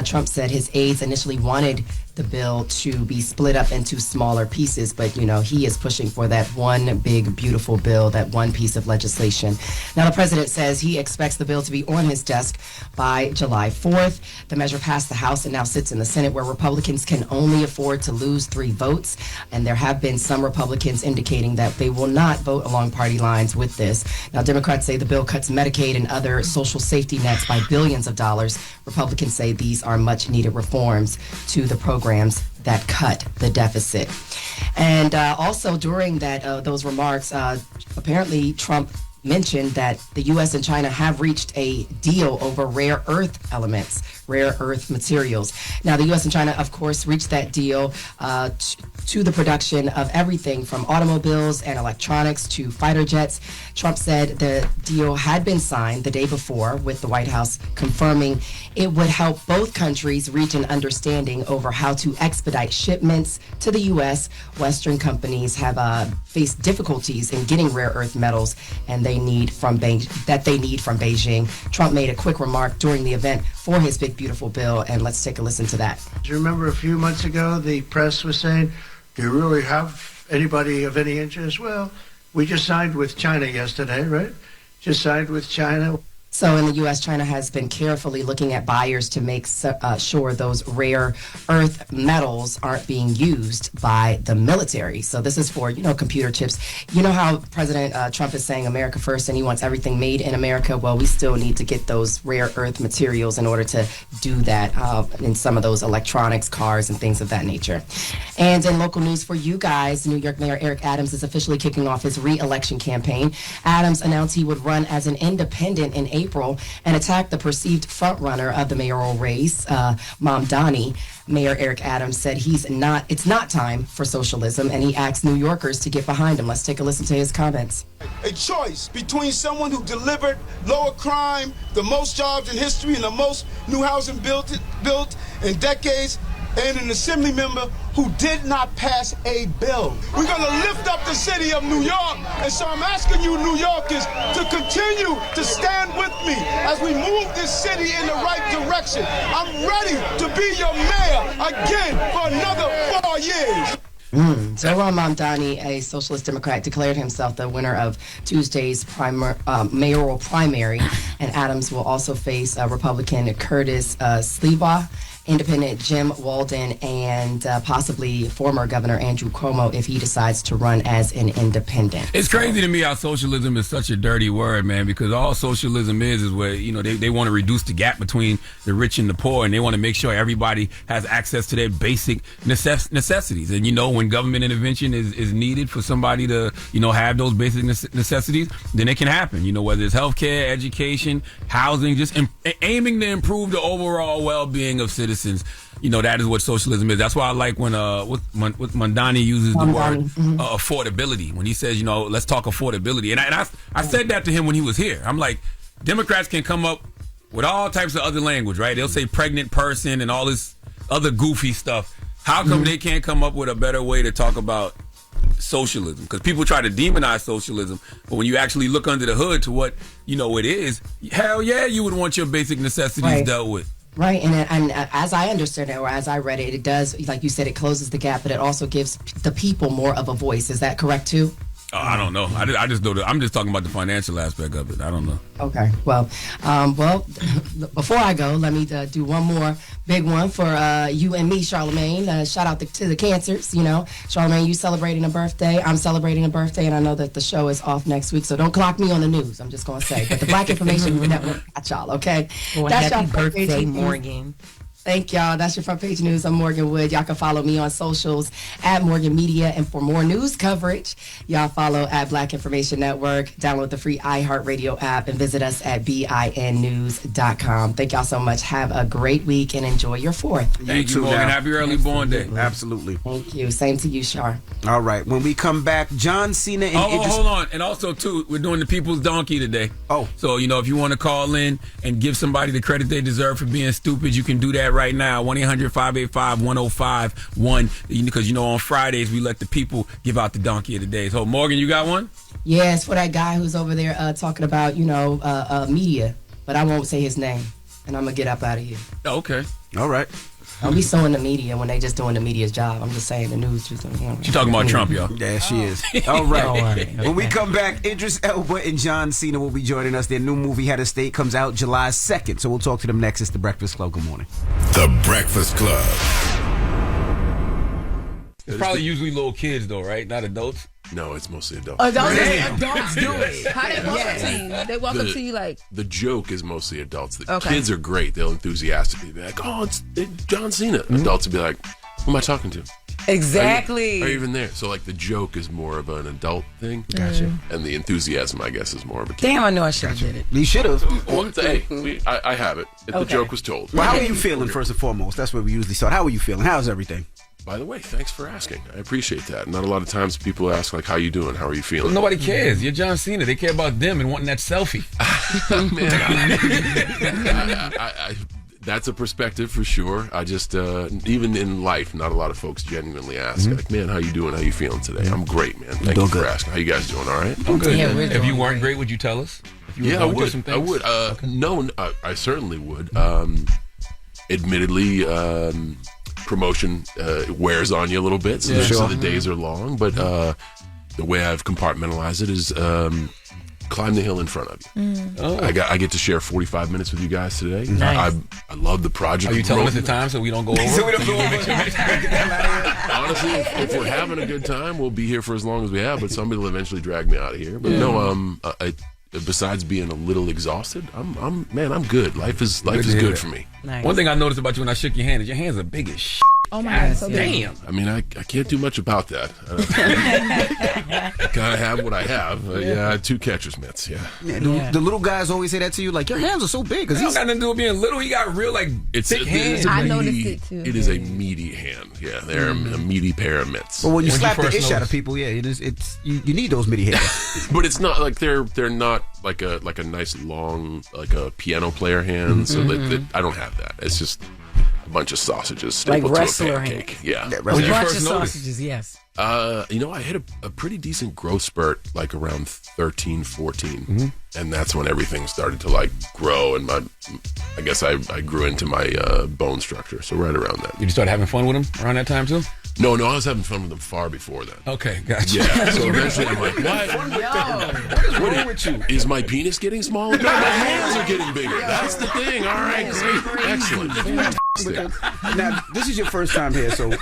Trump said his aides initially wanted the bill to be split up into smaller pieces, but he is pushing for that one big beautiful bill, that one piece of legislation. Now the president says he expects the bill to be on his desk by July 4th. The measure passed the House and now sits in the Senate, where Republicans can only afford to lose 3 votes, and there have been some Republicans indicating that they will not vote along party lines with this. Now Democrats say the bill cuts Medicaid and other social safety nets by billions of dollars. Republicans say these are much needed reforms to the programs that cut the deficit. And also during those remarks, apparently Trump mentioned that the U.S. and China have reached a deal over rare earth elements, rare earth materials. Now, the U.S. and China, of course, reached that deal to the production of everything from automobiles and electronics to fighter jets. Trump said the deal had been signed the day before, with the White House confirming it would help both countries reach an understanding over how to expedite shipments to the U.S. Western companies have faced difficulties in getting rare earth metals and they need from Beijing. Trump made a quick remark during the event for his big beautiful bill, and let's take a listen to that. Do you remember a few months ago the press was saying, do you really have anybody of any interest? Well, we just signed with China yesterday, right? Just signed with China. So in the U.S., China has been carefully looking at buyers to make sure those rare earth metals aren't being used by the military. So this is for, computer chips. You know how President Trump is saying America first and he wants everything made in America? Well, we still need to get those rare earth materials in order to do that in some of those electronics, cars, and things of that nature. And in local news for you guys, New York Mayor Eric Adams is officially kicking off his re-election campaign. Adams announced he would run as an independent in April and attack the perceived frontrunner of the mayoral race, Mamdani. Mayor Eric Adams said it's not time for socialism, and he asked New Yorkers to get behind him. Let's take a listen to his comments. A choice between someone who delivered lower crime, the most jobs in history, and the most new housing built in decades, and an assembly member who did not pass a bill. We're going to lift up the city of New York, and so I'm asking you, New Yorkers, to continue to stand with me as we move this city in the right direction. I'm ready to be your mayor again for another 4 years. Zohran Mamdani, a socialist Democrat, declared himself the winner of Tuesday's mayoral primary, and Adams will also face Republican Curtis Sliwa, Independent Jim Walden, and possibly former Governor Andrew Cuomo if he decides to run as an independent. It's crazy to me how socialism is such a dirty word, man, because all socialism is where, they want to reduce the gap between the rich and the poor, and they want to make sure everybody has access to their basic necessities. And, when government intervention is needed for somebody to, have those basic necessities, then it can happen, whether it's healthcare, education, housing, just aiming to improve the overall well-being of citizens. That is what socialism is. That's why I like when Mamdani uses the word affordability. When he says, let's talk affordability. And I said that to him when he was here. I'm like, Democrats can come up with all types of other language, right? They'll say pregnant person and all this other goofy stuff. How come they can't come up with a better way to talk about socialism? Because people try to demonize socialism, but when you actually look under the hood to what it is, hell yeah, you would want your basic necessities dealt with. Right, and as I understood it, or as I read it, it does, like you said, it closes the gap, but it also gives the people more of a voice. Is that correct, too? I don't know. I just know I'm just talking about the financial aspect of it. I don't know. Okay. Well, before I go, let me do one more big one for you and me, Charlamagne. Shout out to the cancers. Charlamagne, you celebrating a birthday. I'm celebrating a birthday, and I know that the show is off next week, so don't clock me on the news. I'm just going to say. But the Black Information Network got y'all, okay? Well, that's happy birthday, Morgan. Thank y'all. That's your front page news. I'm Morgan Wood. Y'all can follow me on socials at Morgan Media. And for more news coverage, y'all follow at Black Information Network. Download the free iHeartRadio app and visit us at BINnews.com. Thank y'all so much. Have a great week and enjoy your 4th. Thank you, Morgan. Happy early born day. Absolutely. Thank you. Same to you, Char. All right. When we come back, John Cena and Idris. Hold on. And also, too, we're doing the People's Donkey today. Oh. So, if you want to call in and give somebody the credit they deserve for being stupid, you can do that right now. 1-800-585-1051. Because, on Fridays, we let the people give out the Donkey of the Day. So, Morgan, you got one? Yeah, it's for that guy who's over there talking about, media. But I won't say his name. And I'm going to get up out of here. Oh, okay. All right. Don't be suing the media when they just doing the media's job. I'm just saying the news. She's talking about Trump, y'all. Yeah, she is. All right. When we come back, Idris Elba and John Cena will be joining us. Their new movie, Head of State, comes out July 2nd. So we'll talk to them next. It's The Breakfast Club. Good morning. The Breakfast Club. It's probably usually little kids, though, right? Not adults? No, it's mostly adults. Adults do it. How they welcome to you? They welcome to you like... The joke is mostly adults. The kids are great. They'll enthusiastically be like, oh, it's John Cena. Adults will be like, who am I talking to? Exactly. Are you even there? So like the joke is more of an adult thing. Gotcha. And the enthusiasm, I guess, is more of a kid. Damn, I know I should have did it. You should have. Well, hey, I have it. The joke was told. Well, how are you feeling, first and foremost? That's where we usually start. How are you feeling? How's everything? By the way, thanks for asking. I appreciate that. Not a lot of times people ask, like, how you doing? How are you feeling? Well, nobody cares. You're John Cena. They care about them and wanting that selfie. Man, that's a perspective for sure. I just, even in life, not a lot of folks genuinely ask, like, man, how you doing? How you feeling today? I'm great, man. Thank you for asking. How you guys doing? All right? I'm good. Yeah, if you weren't great, would you tell us? Yeah, I would. I would. No, I certainly would. Admittedly, promotion wears on you a little bit, so, so the days are long. But the way I've compartmentalized it is climb the hill in front of you. I get to share 45 minutes with you guys today. Nice. I love the project. Are you telling us the time so we don't go over? Honestly, if we're having a good time, we'll be here for as long as we have. But somebody will eventually drag me out of here. But no, besides being a little exhausted, I'm good. Life is good for me. Nice. One thing I noticed about you when I shook your hand is your hands are big as shit. Oh my God, so damn. I mean, I can't do much about that. Gotta have what I have. Yeah, I had 2 catcher's mitts. Yeah. The little guys always say that to you, like, your hands are so big. It don't got nothing to do with being little. He got real, like, thick hands. I noticed it too. It is a meaty hand. Yeah, they're a meaty pair of mitts. But when you slap the ish out of people, it's you need those meaty hands. But it's not like they're not like a nice long like a piano player hand. So that I don't have that. It's just a bunch of sausages stapled to a pancake. Yeah. A bunch of sausages, yes. I hit a pretty decent growth spurt like around 13, 14. And that's when everything started to like grow, and I guess I grew into my bone structure. So right around that. Did you start having fun with him around that time too? No, I was having fun with them far before that. Okay, gotcha. Yeah, so eventually I'm like, what is wrong with you? Is my penis getting smaller? No, my hands are getting bigger. That's the thing. All right, great. Excellent. Now, this is your first time here, so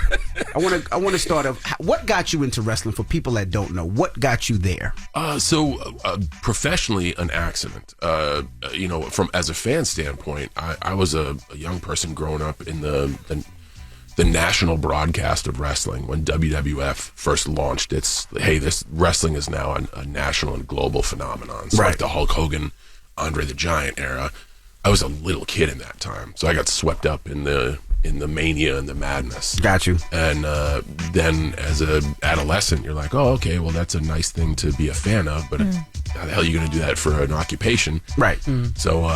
I want to start off. What got you into wrestling for people that don't know? What got you there? Professionally, an accident. From as a fan standpoint, I was a young person growing up in the national broadcast of wrestling when WWF first launched this wrestling is now a national and global phenomenon. So like the Hulk Hogan, Andre the Giant era. I was a little kid in that time, so I got swept up in the mania and the madness. Got you. And then as a adolescent, you're like, oh, okay, well, that's a nice thing to be a fan of, but how the hell are you going to do that for an occupation? Right. So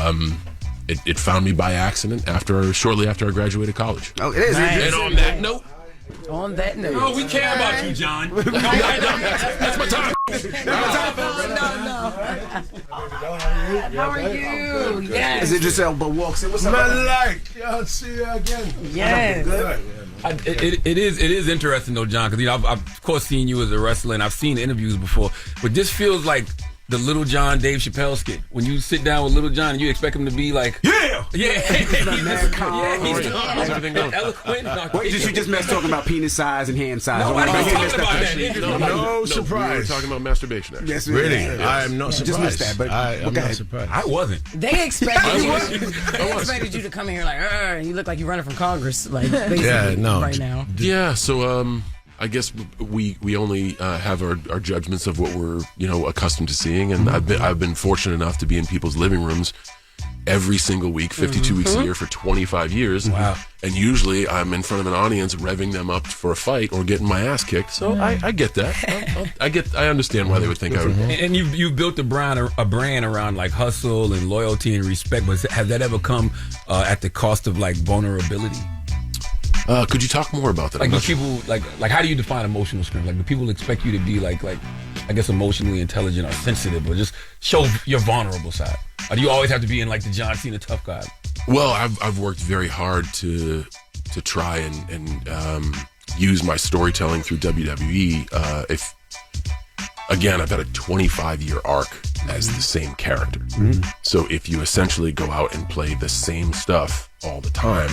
it found me by accident shortly after I graduated college. Oh, it is. Nice. And on that note. Oh, we care about you, John. That's my time. How are you? Yes. Is it just Elba walks in? What's up? I'll see you again. Yes. It is interesting though, John, because I've of course seen you as a wrestler and I've seen interviews before, but this feels like the Little John Dave Chappelle skit. When you sit down with Little John and you expect him to be like, he's everything going? eloquent. Wait, did you just mess talking about penis size and hand size? No, I didn't talk about that. No surprise. We were talking about masturbation, actually. Yes, Really? yes. I am not surprised. Just missed that, but I'm not surprised. I wasn't. They expected you to come in here like, and you look like you're running from Congress, like basically right now. Yeah, so I guess we only have our judgments of what we're accustomed to seeing, and I've been fortunate enough to be in people's living rooms every single week, 52 weeks a year for 25 years. Wow. And usually I'm in front of an audience revving them up for a fight or getting my ass kicked. So I get that. I understand why they would think I would. And you've built a brand around like hustle and loyalty and respect, but has that ever come at the cost of like vulnerability? Could you talk more about that? Like, do people like how do you define emotional strength? Like, do people expect you to be like I guess emotionally intelligent or sensitive, or just show your vulnerable side? Or do you always have to be in like the John Cena tough guy? Well, I've worked very hard to try and use my storytelling through WWE. I've had a 25-year arc as the same character. So if you essentially go out and play the same stuff all the time,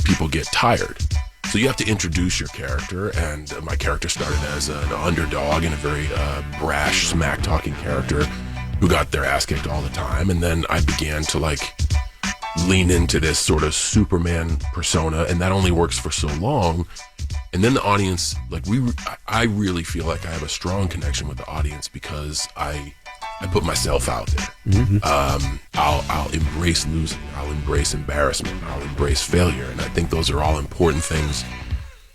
people get tired. So you have to introduce your character, and my character started as an underdog and a very brash, smack-talking character who got their ass kicked all the time. And then I began to lean into this sort of Superman persona, and that only works for so long And then the audience, like I really feel like I have a strong connection with the audience because I put myself out there. Mm-hmm. I'll embrace losing. I'll embrace embarrassment. I'll embrace failure. And I think those are all important things,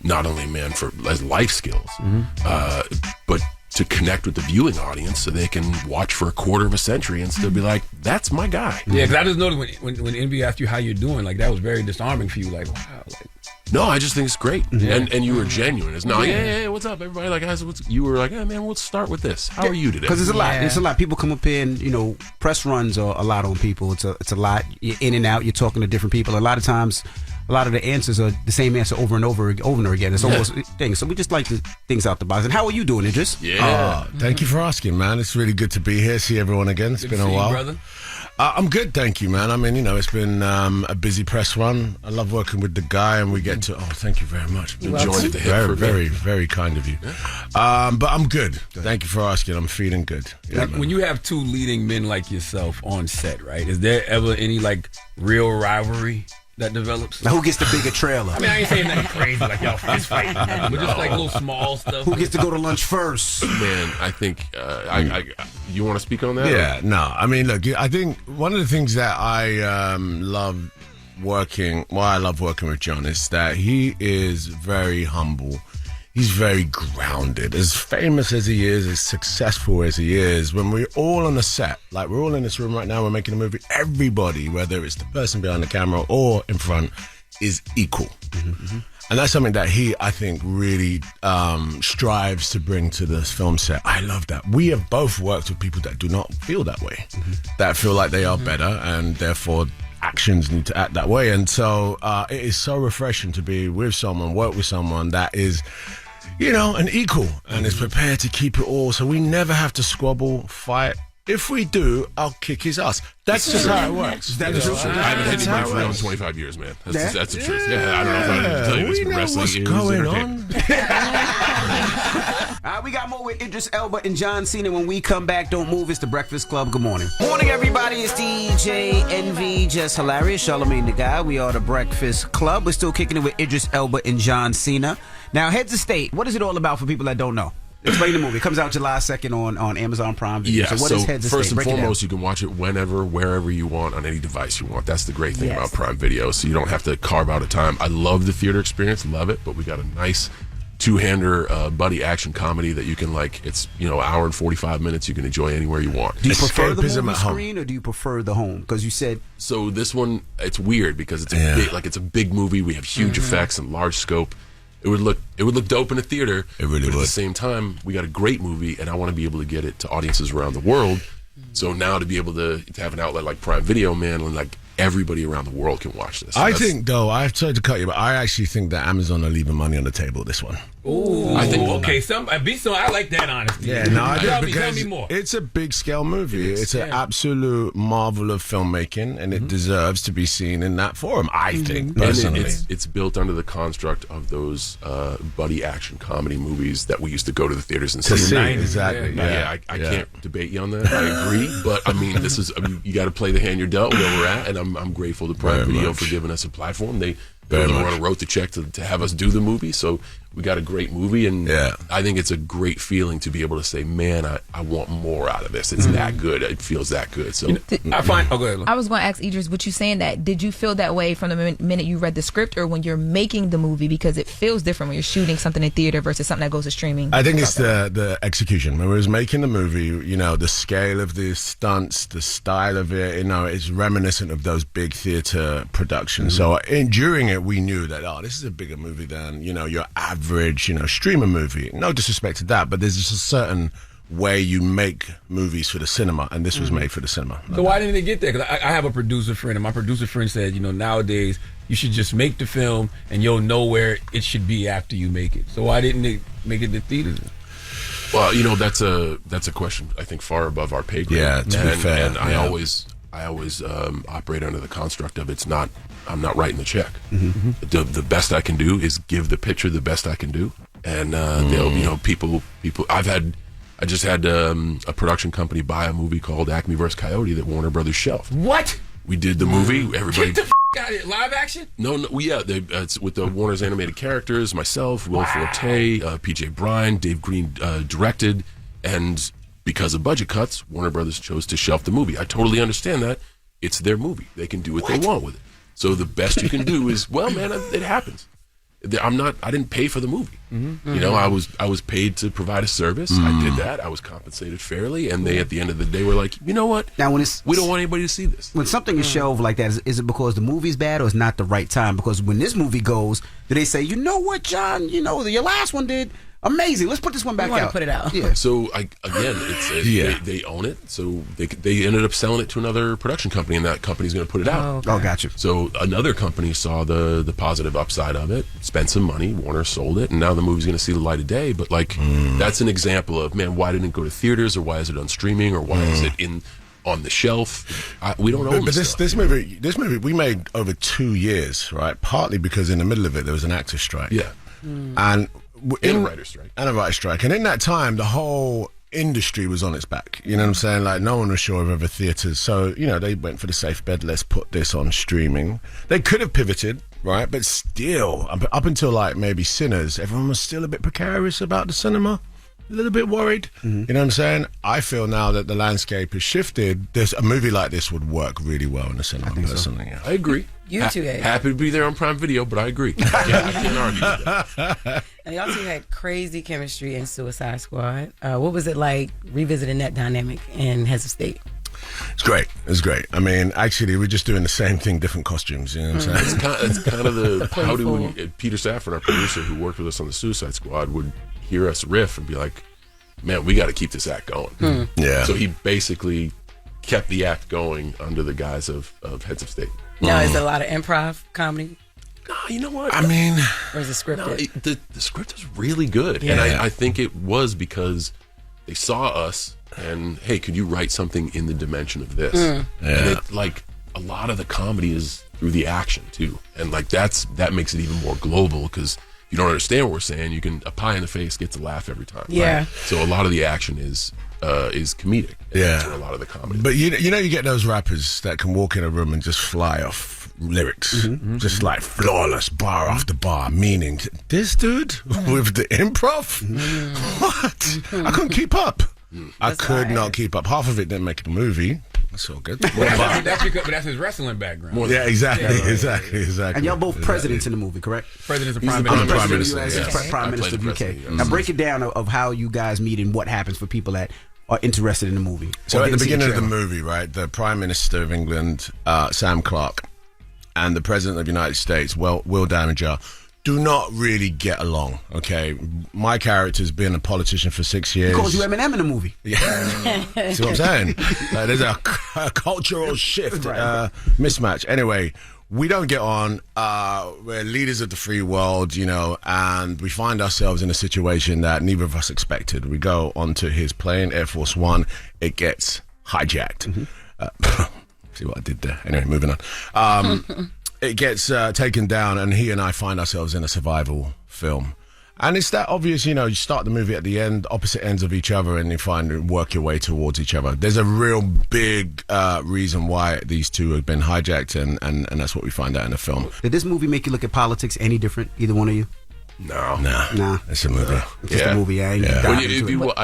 not only, man, as life skills, but to connect with the viewing audience so they can watch for a quarter of a century and still be like, that's my guy. Yeah, because I just noticed when Envy asked you how you're doing, like that was very disarming for you. Like, wow. Like, no, I just think it's great. Mm-hmm. And you were genuine. It's not, hey, what's up, everybody? Like, guys, you were like, hey, man, we'll start with this. How are you today? Because it's a lot. It's a lot. People come up here and, press runs are a lot on people. It's a lot. You're in and out. You're talking to different people. A lot of times, a lot of the answers are the same answer over and over again. It's almost things. So we just like the things out the box. And how are you doing, Idris? Yeah. Thank you for asking, man. It's really good to be here, see everyone again. It's been a while. brother. I'm good, thank you, man. I mean, it's been a busy press run. I love working with the guy, and we get to. Oh, thank you very much. Enjoying the hip very, for a bit. very, very kind of you. But I'm good. Thank you for asking. I'm feeling good. Yeah, Like, when you have two leading men like yourself on set, right? Is there ever any like real rivalry that develops? Now, who gets the bigger trailer? I mean, I ain't saying nothing crazy like y'all fist fighting, but just like little small stuff. Who gets to go to lunch first? Man, I think you want to speak on that? Yeah, no. I mean, look, I think one of the things that I love working with John is that he is very humble. He's very grounded. As famous as he is, as successful as he is, when we're all on a set, like we're all in this room right now, we're making a movie, everybody, whether it's the person behind the camera or in front, is equal. Mm-hmm. And that's something that he, I think, really strives to bring to this film set. I love that. We have both worked with people that do not feel that way, that feel like they are better, and therefore actions need to act that way. And so it is so refreshing to be with someone, work with someone that is, an equal and is prepared to keep it all. So we never have to squabble, fight. If we do, I'll kick his ass. That's just how it works. That is true. I haven't hit anybody for 25 years, man. That's the truth. Yeah, I don't know if I need to tell you this, but wrestling what's is going on. We got more with Idris Elba and John Cena. When we come back, don't move. It's the Breakfast Club. Good morning. Morning, everybody. It's DJ Envy, Jess Hilarious, Charlamagne the Guy. We are the Breakfast Club. We're still kicking it with Idris Elba and John Cena. Now, Heads of State, what is it all about for people that don't know? Explain the movie. It comes out July 2nd on Amazon Prime Video. Yeah, so what is Heads of State? First and foremost, you can watch it whenever, wherever you want, on any device you want. That's the great thing about Prime Video, so you don't have to carve out a time. I love the theater experience, love it, but we got a nice two-hander buddy action comedy that you can, it's hour and 45 minutes you can enjoy anywhere you want. Do you prefer the movie screen or do you prefer the home? Because you said... So this one, it's weird because it's it's a big movie. We have huge effects and large scope. It would look dope in a theater. It really would. At the same time, we got a great movie, and I want to be able to get it to audiences around the world. So now to be able to have an outlet like Prime Video, man, and everybody around the world can watch this. So I think, though, I'm sorry to cut you, but I actually think that Amazon are leaving money on the table this one. Ooh, I think I like that honesty. Yeah, no, I do. Tell me more. It's a big scale movie. It's an absolute marvel of filmmaking, and it deserves to be seen in that forum. I think personally, and it's built under the construct of those buddy action comedy movies that we used to go to the theaters and see. Exactly. Yeah, I can't debate you on that. I agree, but I mean, you got to play the hand you're dealt where we're at, and I'm grateful to Prime Video for giving us a platform. They wrote the check to have us do the movie, so we got a great movie, and I think it's a great feeling to be able to say, man, I want more out of this. It's that good. It feels that good. So I was going to ask Idris, what you saying that, did you feel that way from the minute you read the script or when you're making the movie? Because it feels different when you're shooting something in theater versus something that goes to streaming. I think it's the execution. When we was making the movie, the scale of the stunts, the style of it, it's reminiscent of those big theater productions. So during it, we knew that, this is a bigger movie than, your average, streamer movie. No disrespect to that, but there's just a certain way you make movies for the cinema, and this was made for the cinema. So why didn't they get there? Because I have a producer friend, and my producer friend said, nowadays you should just make the film, and you'll know where it should be after you make it. So why didn't they make it to theaters? Well, that's a question I think far above our pay grade. Yeah, to be fair. And I always operate under the construct of I'm not writing the check. The best I can do is give the picture the best I can do, and people. I just had a production company buy a movie called Acme vs. Coyote that Warner Brothers shelved. What? We did the movie. Everybody, Got it. Live action? No, it's with the Warner's animated characters, myself, Will Forte, PJ Bryan, Dave Green directed, and because of budget cuts, Warner Brothers chose to shelf the movie. I totally understand that. It's their movie. They can do what they want with it. So the best you can do is, well, man, it happens. I didn't pay for the movie. Mm-hmm. You know, I was paid to provide a service. I did that. I was compensated fairly, and they, at the end of the day, were like, you know what? Now, we don't want anybody to see this. When something is shelved like that, is it because the movie's bad or it's not the right time? Because when this movie goes, do they say, you know what, John? You know, your last one did amazing. Let's put this one back out. Put it out. Yeah. So they own it. So they ended up selling it to another production company, and that company's going to put it out. Oh, gotcha. So another company saw the positive upside of it, spent some money. Warner sold it, and now the movie's going to see the light of day. But that's an example of, man, why didn't it go to theaters, or why is it on streaming, or why is it on the shelf? We don't know. But this movie we made over 2 years, right? Partly because in the middle of it there was an actor strike. Yeah. And a writer's strike. And a writer's strike. And in that time, the whole industry was on its back. You know what I'm saying? Like, no one was sure of other theaters. So, you know, they went for the safe bet. Let's put this on streaming. They could have pivoted, right? But still, up until like maybe Sinners, everyone was still a bit precarious about the cinema. A little bit worried. You know what I'm saying? I feel now that the landscape has shifted. A movie like this would work really well in the cinema, personally. I agree. You two guys. Happy to be there on Prime Video, but I agree. I can't argue with that. And y'all two had crazy chemistry in Suicide Squad. What was it like revisiting that dynamic in Heads of State? It's great. It's great. I mean, actually, we're just doing the same thing, different costumes. You know what I'm saying? It's kind of the Peter Saffron, our producer, who worked with us on the Suicide Squad, would hear us riff and be like, man, we got to keep this act going. Yeah. So he basically kept the act going under the guise of Heads of State. Now, is it a lot of improv comedy? No, you know what? I mean, or is it scripted? No, the script is really good. Yeah. And I think it was because they saw us and, hey, could you write something in the dimension of this? Yeah. And like, a lot of the comedy is through the action, too. And like, that makes it even more global, because if you don't understand what we're saying, a pie in the face gets a laugh every time. Yeah. Right? So a lot of the action is comedic. And that's where a lot of the comedy. But you know, you get those rappers that can walk in a room and just fly off lyrics, just like flawless, bar after bar, meaning this dude with the improv. What? I couldn't keep up. I could not keep up. Half of it didn't make the movie. That's all good. But that's his wrestling background. Yeah, exactly. And y'all both presidents in the movie, correct? Presidents and He's Prime the Minister. Prime Minister. Yes. Yes. Prime Minister of the UK. President, yes. Now break it down of how you guys meet and what happens for people that are interested in the movie. So at the beginning of the movie, right, the Prime Minister of England, Sam Clark, and the President of the United States, Will Damager, do not really get along, okay? My character's been a politician for 6 years. He calls you Eminem in the movie. Yeah. See what I'm saying? Like, there's a cultural shift, mismatch. Anyway, we don't get on. We're leaders of the free world, you know, and we find ourselves in a situation that neither of us expected. We go onto his plane, Air Force One. It gets hijacked. See what I did there? Anyway, moving on. It gets taken down, and he and I find ourselves in a survival film. And it's that obvious, you know, you start the movie at the end, opposite ends of each other, and you work your way towards each other. There's a real big reason why these two have been hijacked, and that's what we find out in the film. Did this movie make you look at politics any different, either one of you? No. Nah. It's a movie. It's just a movie. I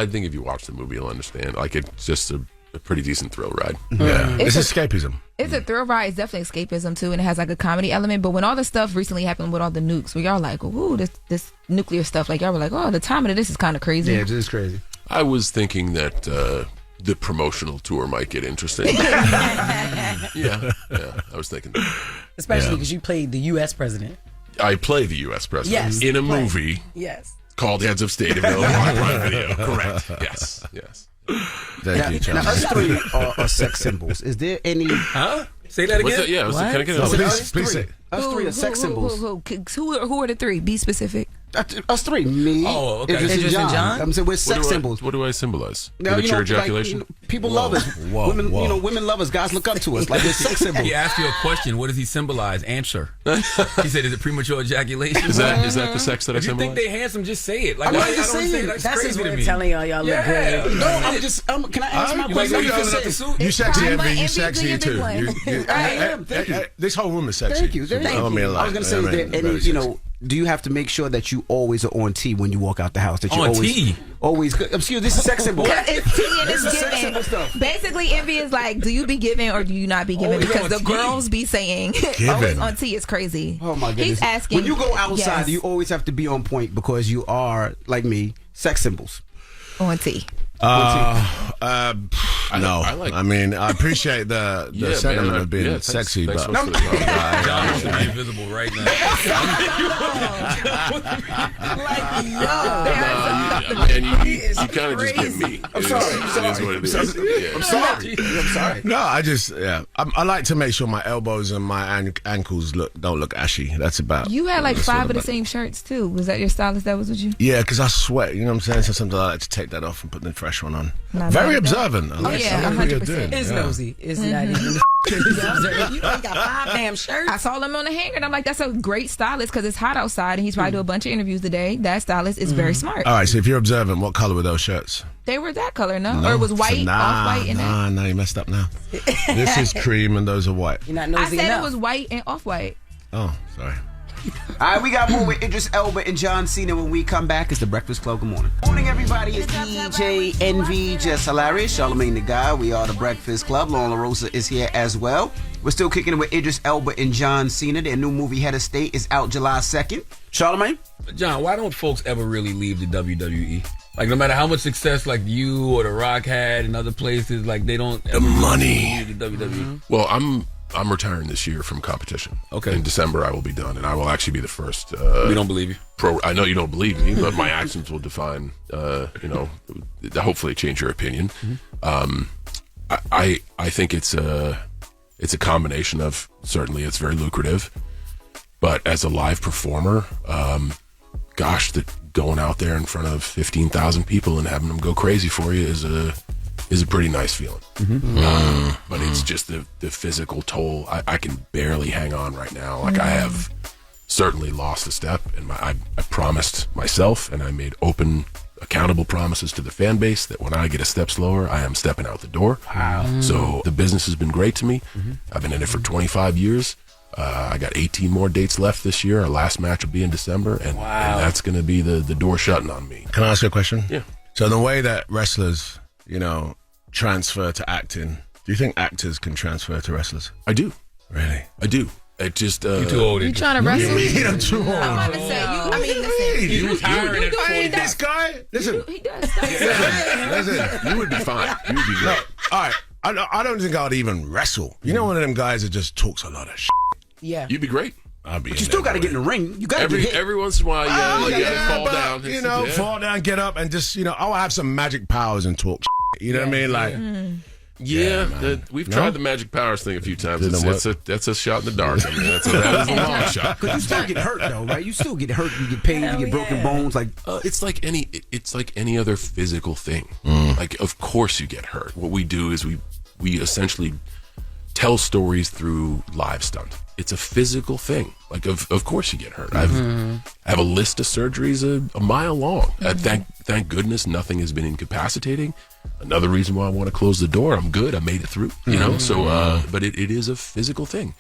think if you watch the movie, you'll understand. Like, it's just a pretty decent thrill ride. Yeah. It's escapism. It's a thrill ride. It's definitely escapism too, and it has like a comedy element. But when all the stuff recently happened with all the nukes, where y'all like, ooh, this nuclear stuff, like y'all were like, oh, the timing of this is kind of crazy. Yeah, it is crazy. I was thinking that the promotional tour might get interesting. yeah, I was thinking that. Especially because you played the U.S. president. I play the U.S. president in a movie called Heads of State, available on Prime Video. Correct. Yes. Thank you, Charlie. Now, us three are sex symbols. Is there any... Huh? Say that again? What's that? Yeah, can I get Please say. Us three are sex symbols. Who are the three? Be specific. Us three. Me. Oh, okay. Idris and John. I'm saying we're sex symbols. What do I symbolize? Now, Premature like, ejaculation? People love us. Women, women love us. Guys look up to us. Like, we're sex symbols. He asked you a question. What does he symbolize? Answer. He said, "Is it premature ejaculation?" Is that the sex that I If you symbolize? think they handsome, just say it. Like, I'm why not I just don't saying. say that's That's his crazy way to of me. telling y'all look great. No, I'm just. Can I answer my question? You filling out the suit? You sexy, Fine, but Envy. You Envy, sexy do your too. big one. I am. Thank you. This whole room is sexy. Thank you. So Thank don't you. mean I was going to say, is there any, you know, do you have to make sure that you always are on T when you walk out the house? That you On always, T? Always. Excuse me, this is sex symbol. It's tea and This it's is sex symbol giving. stuff. Basically, Envy is like, do you be giving or do you not be giving? Oh, you're Because on the tea. girls be saying always on tea is crazy. Oh my goodness. He's asking. When you go outside, yes, you always have to be on point because you are, like me, sex symbols. on tea. No. I mean, I appreciate the sentiment of being sexy, thanks but John should be invisible right now. You kind of just get me. I'm sorry. It is what it is. I'm sorry. I'm sorry. no, I like to make sure my elbows and my ankles don't look ashy. That's about. You had like that's 5 what of the about- same shirts too. Was that your stylist that was with you? Yeah, because I sweat. You know what I'm saying? So sometimes I like to take that off and put the fresh one on. Not Very bad. observant. I like yeah, what you're 100%. doing. It's Yeah. nosy. It's not even. You got 5 damn shirts. I saw him on the hanger and I'm like, that's a great stylist because it's hot outside and he's probably do a bunch of interviews today. That stylist is very smart. All right, so if you're observant, what color were those shirts? They were that color, no? Or it was white, So off-white in that? Nah, you messed up now. This is cream and those are white. You're not I nosy said enough. it was white and off-white. Oh, sorry. All right, we got more with Idris Elba and John Cena when we come back. It's the Breakfast Club. Good morning. Morning, everybody. It's DJ Envy, Jess Hilarious, Charlamagne the Guy. We are the Breakfast Club. Loren LoRosa is here as well. We're still kicking it with Idris Elba and John Cena. Their new movie, Head of State, is out July 2nd. Charlamagne? John, why don't folks ever really leave the WWE? Like, no matter how much success like you or The Rock had in other places, like they don't ever money. leave the WWE. Well, I'm retiring this year from competition. Okay. In December, I will be done, and I will actually be the first. We don't believe you. I know you don't believe me, but my actions will define. Hopefully, change your opinion. I think it's a combination of, certainly it's very lucrative, but as a live performer, going out there in front of 15,000 people and having them go crazy for you is a pretty nice feeling. But it's just the physical toll. I can barely hang on right now. Like I have certainly lost a step, and I promised myself, and I made open, accountable promises to the fan base that when I get a step slower, I am stepping out the door. Wow. So the business has been great to me. I've been in it for 25 years. I got 18 more dates left this year. Our last match will be in December, and that's going to be the door shutting on me. Can I ask you a question? Yeah. So the way that wrestlers, transfer to acting, do you think actors can transfer to wrestlers? I do. Really? I do. It just You're too old. You trying to wrestle? I'm too old. I'm about to say, listen. He's retiring at 45. This guy? Listen. He does. Listen. you would be fine. You would be great. All right. I don't think I'd even wrestle. You know, one of them guys that just talks a lot of shit. Yeah. You'd be great. I'd be. But you still got to get in the ring. You got to get hit. Every once in a while, you got to fall down. Fall down, get up, and just, I'll have some magic powers and talk shit. You know what I mean? Like, we've tried the magic powers thing a few times. That's a shot in the dark. I mean, that is a long shot. Because you still get hurt, though, right? You still get hurt. You get pain. You get broken bones. Like it's like any other physical thing. Like, of course you get hurt. What we do is we essentially tell stories through live stunt. It's a physical thing. Like, of course you get hurt. I have a list of surgeries a mile long. Thank goodness nothing has been incapacitating. Another reason why I want to close the door. I'm good. I made it through. So, but it is a physical thing,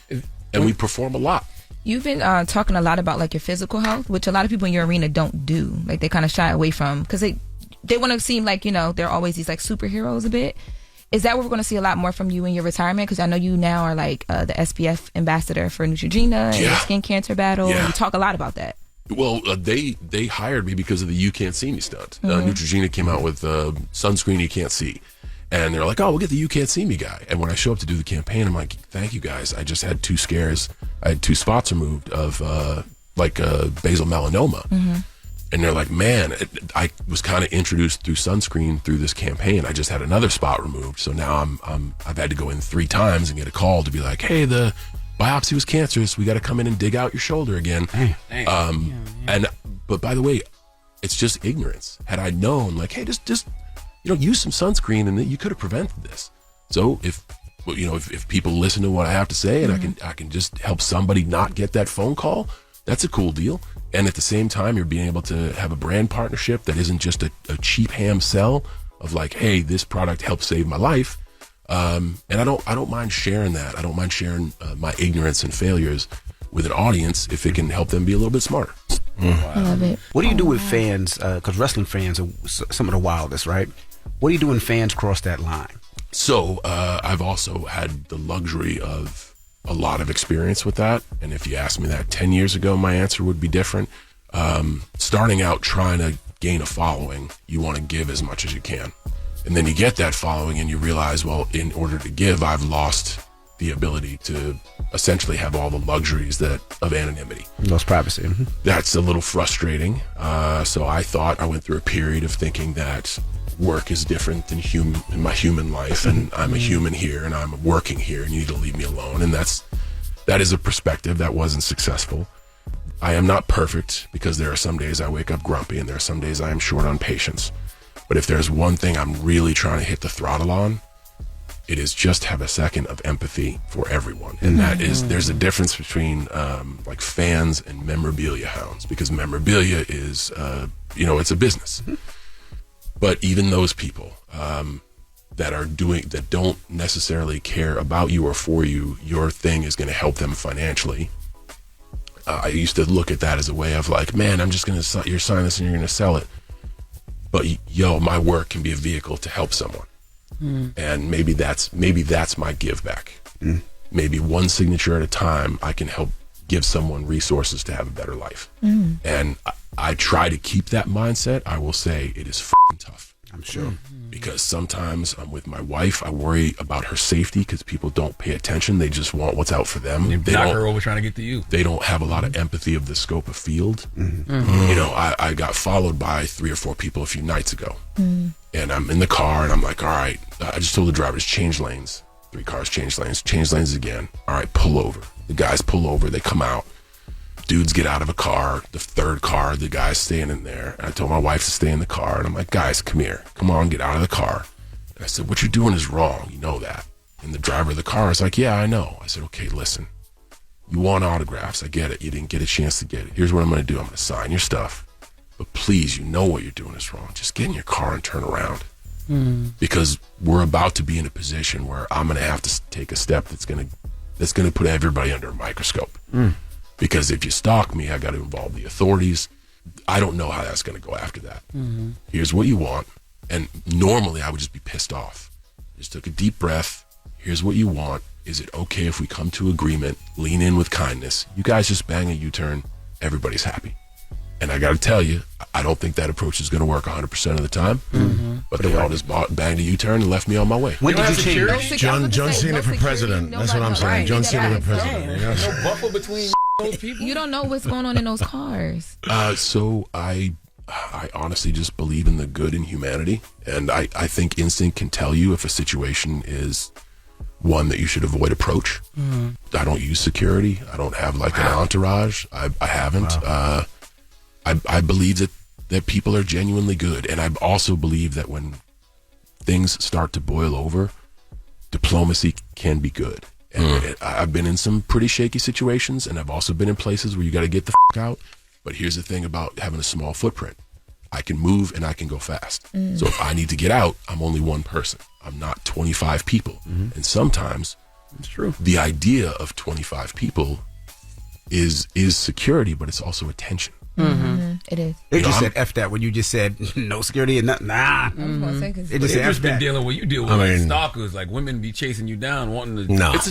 and we perform a lot. You've been talking a lot about like your physical health, which a lot of people in your arena don't do. Like they kind of shy away from because they want to seem like they're always these like superheroes a bit. Is that what we're going to see a lot more from you in your retirement? Because I know you now are like the SPF ambassador for Neutrogena and your skin cancer battle. Yeah. And you talk a lot about that. Well, they hired me because of the You Can't See Me stunt. Neutrogena came out with sunscreen you can't see. And they're like, oh, we'll get the You Can't See Me guy. And when I show up to do the campaign, I'm like, thank you guys. I just had 2 scares. I had 2 spots removed of basal melanoma. And they're like, man, I was kind of introduced through sunscreen through this campaign. I just had another spot removed. So now I've had to go in 3 times and get a call to be like, hey, the biopsy was cancerous. We got to come in and dig out your shoulder again. And But by the way, it's just ignorance. Had I known, like, hey, just use some sunscreen, and you could have prevented this. So if people listen to what I have to say, and I can just help somebody not get that phone call, that's a cool deal. And at the same time, you're being able to have a brand partnership that isn't just a cheap ham sell of like, hey, this product helped save my life. And I don't mind sharing that. I don't mind sharing my ignorance and failures with an audience if it can help them be a little bit smarter. I love it. What do you do with fans? Because wrestling fans are some of the wildest, right? What do you do when fans cross that line? So I've also had the luxury of a lot of experience with that. And if you asked me that 10 years ago, my answer would be different. Starting out trying to gain a following, you want to give as much as you can. And then you get that following and you realize, well, in order to give, I've lost the ability to essentially have all the luxuries of anonymity. Lost privacy. Mm-hmm. That's a little frustrating. So I went through a period of thinking that work is different than my human life, and I'm a human here and I'm working here, and you need to leave me alone. And that is a perspective that wasn't successful. I am not perfect, because there are some days I wake up grumpy and there are some days I am short on patience. But if there's one thing I'm really trying to hit the throttle on, it is just have a second of empathy for everyone. And that is, there's a difference between like fans and memorabilia hounds, because memorabilia is, it's a business. But even those people that don't necessarily care about you or for you, your thing is going to help them financially. I used to look at that as a way of like, man, I'm just going to you're signing this and you're going to sell it. But my work can be a vehicle to help someone. And maybe that's my give back. Maybe one signature at a time, I can help give someone resources to have a better life. And I try to keep that mindset. I will say it is f***ing tough. I'm sure. Because sometimes I'm with my wife. I worry about her safety because people don't pay attention. They just want what's out for them. They knock her over trying to get to you. They don't have a lot of empathy of the scope of field. I got followed by 3 or 4 people a few nights ago. And I'm in the car and I'm like, all right, I just told the driver to change lanes. 3 cars change lanes again. All right, pull over. The guys pull over, they come out. Dudes get out of a car. The 3rd car, the guy's staying in there. And I told my wife to stay in the car. And I'm like, guys, come here. Come on, get out of the car. And I said, what you're doing is wrong. You know that. And the driver of the car is like, yeah, I know. I said, okay, listen. You want autographs. I get it. You didn't get a chance to get it. Here's what I'm going to do. I'm going to sign your stuff. But please, you know what you're doing is wrong. Just get in your car and turn around. Because we're about to be in a position where I'm going to have to take a step that's going to put everybody under a microscope. Because if you stalk me, I got to involve the authorities. I don't know how that's going to go after that. Here's what you want. And normally I would just be pissed off. Just took a deep breath. Here's what you want. Is it okay if we come to agreement, lean in with kindness? You guys just bang a U-turn. Everybody's happy. And I got to tell you, I don't think that approach is going to work 100% of the time. But they all just banged a U-turn and left me on my way. When did you change? John Cena for president. That's what I'm saying. John Cena for president. No buffer between those people. You don't know what's going on in those cars. So I honestly just believe in the good in humanity. And I think instinct can tell you if a situation is one that you should avoid approach. I don't use security. I don't have like an entourage. I haven't. I believe that people are genuinely good. And I also believe that when things start to boil over, diplomacy can be good. And I've been in some pretty shaky situations, and I've also been in places where you got to get the f*** out. But here's the thing about having a small footprint. I can move and I can go fast. So if I need to get out, I'm only one person. I'm not 25 people. And sometimes it's true. The idea of 25 people is security, but it's also attention. It is. They just said F that when you just said no security and nothing. Nah. It just Idris been dealing with stalkers, like women be chasing you down, wanting to. No. It's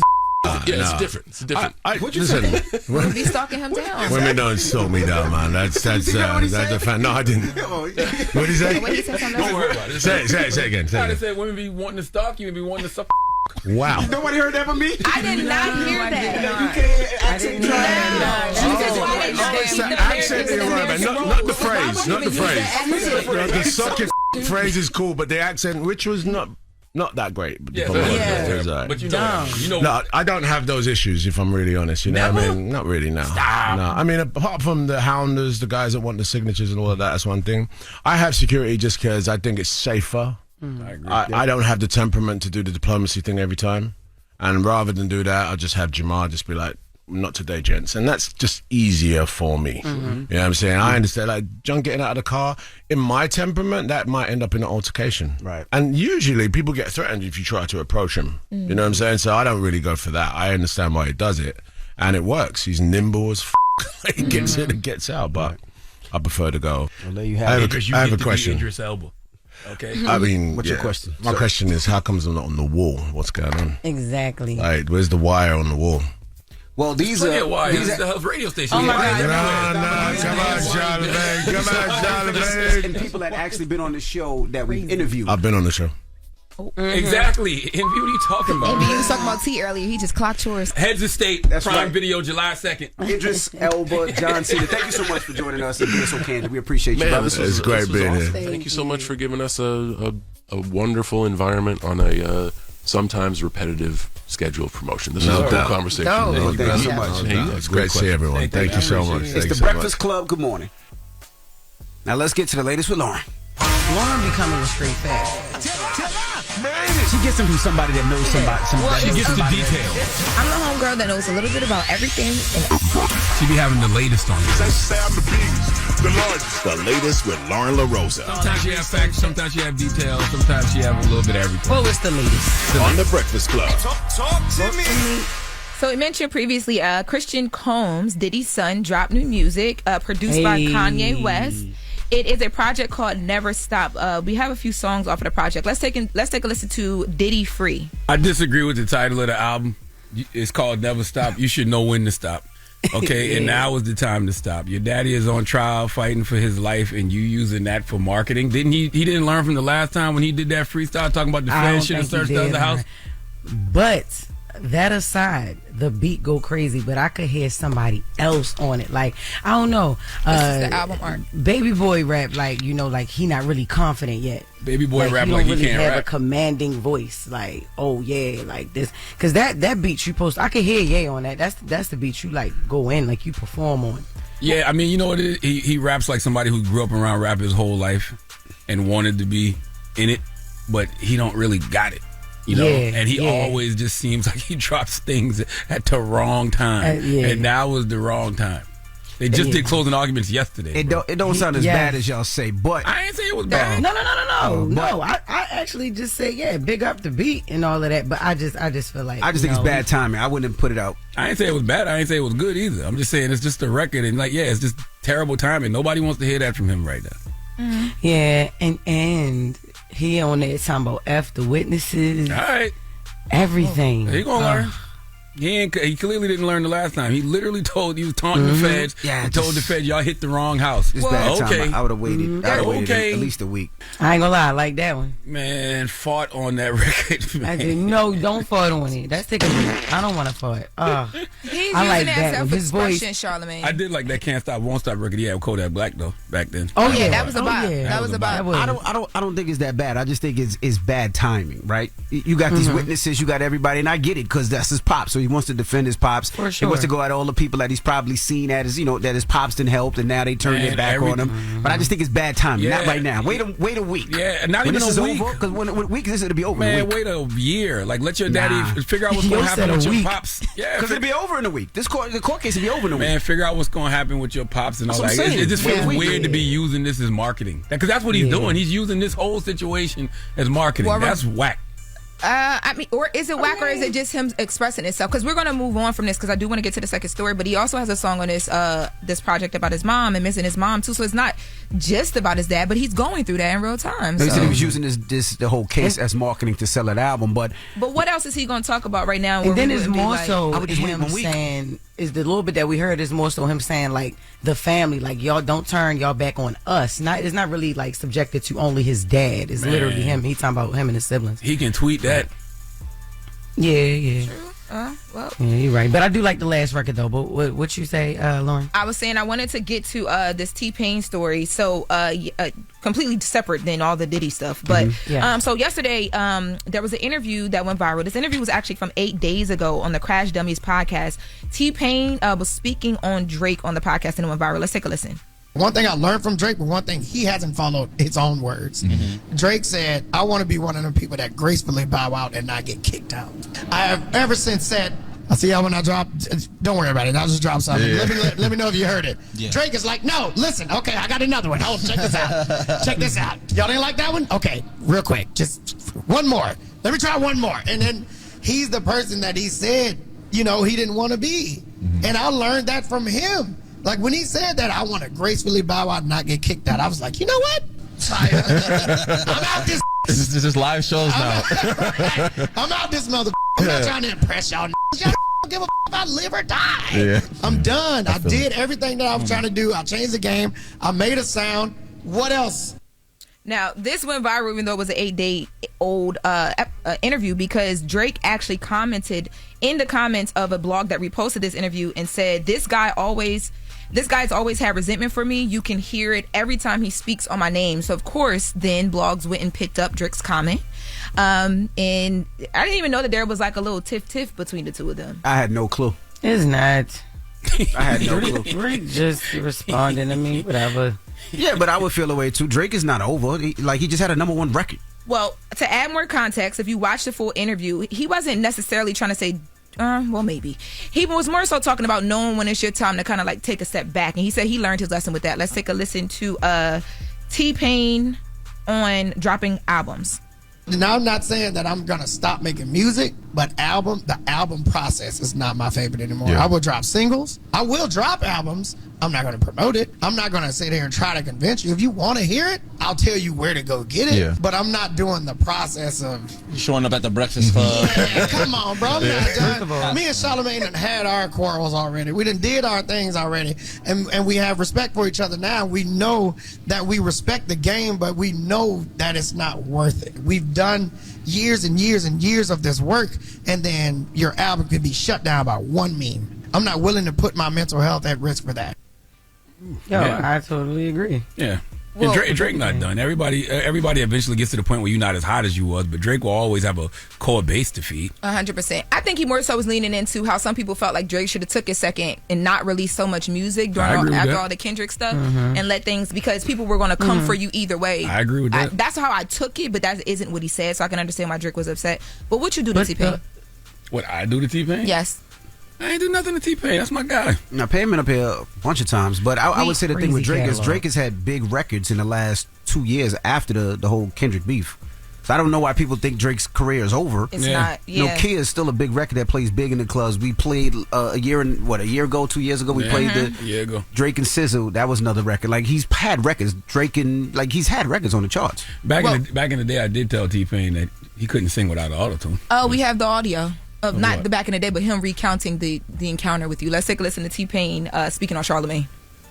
different. It's different. What you say? Women be stalking him down. Women don't stalk me down, man. That's a fan. No, I didn't. What did he say? Don't worry about it. Say it again. I said women be wanting to stalk you and be wanting to suck. Wow. Nobody heard that from me? I did not hear that. You can't accent Accent is right, man. Not the phrase. Not the phrase. The sucking phrase is cool, but the accent, which was not Not that great. But Yeah, if I'm honest, it's all right. but you know, No, I don't have those issues, if I'm really honest. You know what I Never? mean? Not really, no. Stop. No. I mean, apart from the hounders, the guys that want the signatures and all of that, that's one thing. I have security just because I think it's safer. I agree. I don't have the temperament to do the diplomacy thing every time. And rather than do that, I'll just have Jamar just be like, not today, gents. And that's just easier for me. You know what I'm saying? I understand, like, John getting out of the car, in my temperament, that might end up in an altercation. Right. And usually people get threatened if you try to approach him. You know what I'm saying? So I don't really go for that. I understand why he does it. And it works. He's nimble as he gets in and gets out. But I prefer to go. Well, there you I have it. have a question. Idris Elba. Okay. I mean, What's your question? My question is, how comes I'm not on the wall? What's going on? Exactly. Like, where's the wire on the wall? Well, these Plenty are of wires. these This is are- the radio station. Oh my God. Come on, Charlamagne. Come on, Charlamagne. and people that actually been on the show that we interviewed. I've been on the show. Exactly. And what are you talking about? And he was talking about tea earlier. He just clocked yours. Heads of State, That's Prime right. Video, July 2nd. Idris, Elba, John Cena. Thank you so much for joining us and being so candid. We appreciate you, Man, brothers. this was, It's great this was being awesome. here. Thank you so much for giving us a wonderful environment on a sometimes repetitive schedule of promotion. This No is a doubt. good conversation. No. Thank you, Thank you so brother. much. Hey, yeah, It's great to see everyone. Thank you so much. It's Thank the you so Breakfast much. Club. Good morning. Now let's get to the latest with Loren. Lauren becoming a straight fact. She gets them from somebody that knows somebody. She gets the details. I'm the homegirl that knows a little bit about everything. She be having the latest on this. The latest with Lauren LoRosa. Sometimes she have facts, sometimes she have details, sometimes she have a little bit of everything. Well, it's the latest. On the Breakfast Club. Talk to me. So we mentioned previously, Christian Combs, Diddy's son, dropped new music produced by Kanye West. It is a project called Never Stop. We have a few songs off of the project. Let's take a listen to Diddy Free. I disagree with the title of the album. It's called Never Stop. You should know when to stop. Okay, and now is the time to stop. Your daddy is on trial fighting for his life, and you using that for marketing. Didn't he? He didn't learn from the last time when he did that freestyle talking about the I don't feds should have think he searched the did, other house. But that aside, the beat go crazy, but I could hear somebody else on it. Like, I don't know. This is the album art. Baby Boy rap, like, you know, like he not really confident yet. Baby Boy rap he like don't he really can't have rap. a commanding voice. Like, oh yeah, like this. Cause that beat you post, I could hear yeah on that. That's the beat you like go in, like you perform on. Yeah, I mean, you know what it is? He raps like somebody who grew up around rap his whole life and wanted to be in it, but he don't really got it. You know, Yeah, and he yeah. always just seems like he drops things at the wrong time, yeah. and now was the wrong time. They just Yeah. did closing arguments yesterday. It don't sound as Yeah. bad as y'all say, but I ain't say it was bad. No. but- No, I actually just say yeah, big up the beat and all of that. But I just feel like I just think it's no, bad timing. I wouldn't have put it out. I ain't say it was bad. I ain't say it was good either. I'm just saying it's just a record, and like, yeah, it's just terrible timing. Nobody wants to hear that from him right now. Yeah, and he on there talking about F the witnesses, All right, everything. he gonna learn. He clearly didn't learn the last time. He literally he was taunting the feds. Yeah, and told the feds, y'all hit the wrong house. It's bad okay. time. I would have waited. I would have waited Okay. at least a week. I ain't gonna lie, I like that one. Man, fought on that record, man. I did no, don't fart on it. That's taking me. I don't want to fart. He's I using like that that one. His voice. self-expression, Charlamagne. I did like that Can't Stop, Won't Stop record. He had Kodak Black though back then. Oh yeah, yeah, that was a bop. yeah. That was a bop. was- I don't think it's that bad. I just think it's bad timing, right? You got these witnesses, you got everybody, and I get it because that's his pops. So he wants to defend his pops. For He wants to sure. go at all the people that he's probably seen at his, that his pops didn't help, and now they turned Man, their back on him. But I just think it's bad timing. Yeah. Not right now. Wait a week. Yeah, not when even this a is week. over, because when a week this it'll be over. in a Man, week. wait a year. Like, let your daddy Nah. figure out what's You going to said happen a with your week. pops. Yeah, Because it'll be over in a week. The court case will be over in a week. man, figure out what's going to happen with your pops and all That's that. what I'm It saying. just feels Yeah. weird to be using this as marketing. Because that's what he's doing. He's using this whole situation as marketing. Well, That's whack. I mean, or is it whack, or is it just him expressing himself? Because we're gonna move on from this, because I do want to get to the second story. But he also has a song on this project about his mom and missing his mom too. So it's not just about his dad, but he's going through that in real time. He So. said he was using the whole case as marketing to sell an album, but But what else is he gonna talk about right now? where And then we it's wouldn't be more like- so I would just wait him 1 week. saying, is the little bit that we heard is more so him saying like the family, like y'all don't turn y'all back on us. It's not really like subjected to only his dad. It's Man. literally him. He talking about him and his siblings. He can tweet that. Yeah. Well. Yeah, you're right. But I do like the last record, though. But what you say, Loren? I was saying I wanted to get to this T-Pain story. So completely separate than all the Diddy stuff. But so yesterday there was an interview that went viral. This interview was actually from 8 days ago on the Crash Dummies podcast. T-Pain was speaking on Drake on the podcast and it went viral. Let's take a listen. One thing I learned from Drake, but one thing he hasn't followed his own words. Drake said, I want to be one of them people that gracefully bow out and not get kicked out. I have ever since said, I see how when I drop, don't worry about it, I'll just drop something. Let me know if you heard it. Drake is like, no, listen, okay, I got another one. Hold on, check this out. Check this out. Y'all didn't like that one? Okay, real quick, just one more. Let me try one more. And then he's the person that he said, he didn't want to be. And I learned that from him. Like, when he said that, I want to gracefully bow out and not get kicked out, I was like, you know what? I'm out this. This is live shows now. I'm out this mother. I'm not trying to impress y'all. Y'all don't give a if I live or die. Yeah. I'm done. I did everything that I was trying to do. I changed the game. I made a sound. What else? Now, this went viral even though it was an 8-day-old interview because Drake actually commented in the comments of a blog that reposted this interview and said, this guy's always had resentment for me. You can hear it every time he speaks on my name. So, of course, then blogs went and picked up Drake's comment. And I didn't even know that there was like a little tiff between the two of them. I had no clue. It's not. I had no clue. Drake just responding to me, whatever. Yeah, but I would feel the way too. Drake is not over. He just had a #1 record. Well, to add more context, if you watch the full interview, he wasn't necessarily trying to say, well, maybe. He was more so talking about knowing when it's your time to kind of like take a step back. And he said he learned his lesson with that. Let's take a listen to T-Pain on dropping albums. Now, I'm not saying that I'm going to stop making music, but the album process is not my favorite anymore. Yeah. I will drop singles. I will drop albums. I'm not going to promote it. I'm not going to sit here and try to convince you. If you want to hear it, I'll tell you where to go get it. Yeah. But I'm not doing the process of... You showing up at the Breakfast Club. Man, come on, bro. I'm not done. Me and Charlamagne done had our quarrels already. We done did our things already. And we have respect for each other now. We know that we respect the game, but we know that it's not worth it. We've done years and years and years of this work, and then your album could be shut down by one meme. I'm not willing to put my mental health at risk for that. I totally agree. Yeah. Well, Drake not done. Everybody eventually gets to the point where you're not as hot as you was, but Drake will always have a core base to feed. 100%. I think he more so was leaning into how some people felt like Drake should have took a second and not release so much music after all the Kendrick stuff and let things, because people were going to come for you either way. I agree with that. That's how I took it, but that isn't what he said, so I can understand why Drake was upset. But what you do to T-Pain? What I do to T-Pain? Yes. I ain't do nothing to T-Pain. That's my guy. Now, Payman up here a bunch of times, but I would say the thing with Drake is Drake has had big records in the last 2 years after the whole Kendrick beef. So I don't know why people think Drake's career is over. It's not. Yeah. No, Kia is still a big record that plays big in the clubs. We played a year ago, 2 years ago. We played the Drake and SZA. That was another record. Like, he's had records. He's had records on the charts. Back in the day, I did tell T-Pain that he couldn't sing without an auto-tune. Oh, we have the audio. Of not the back in the day, but him recounting the encounter with you. Let's take a listen to T-Pain speaking on Charlamagne.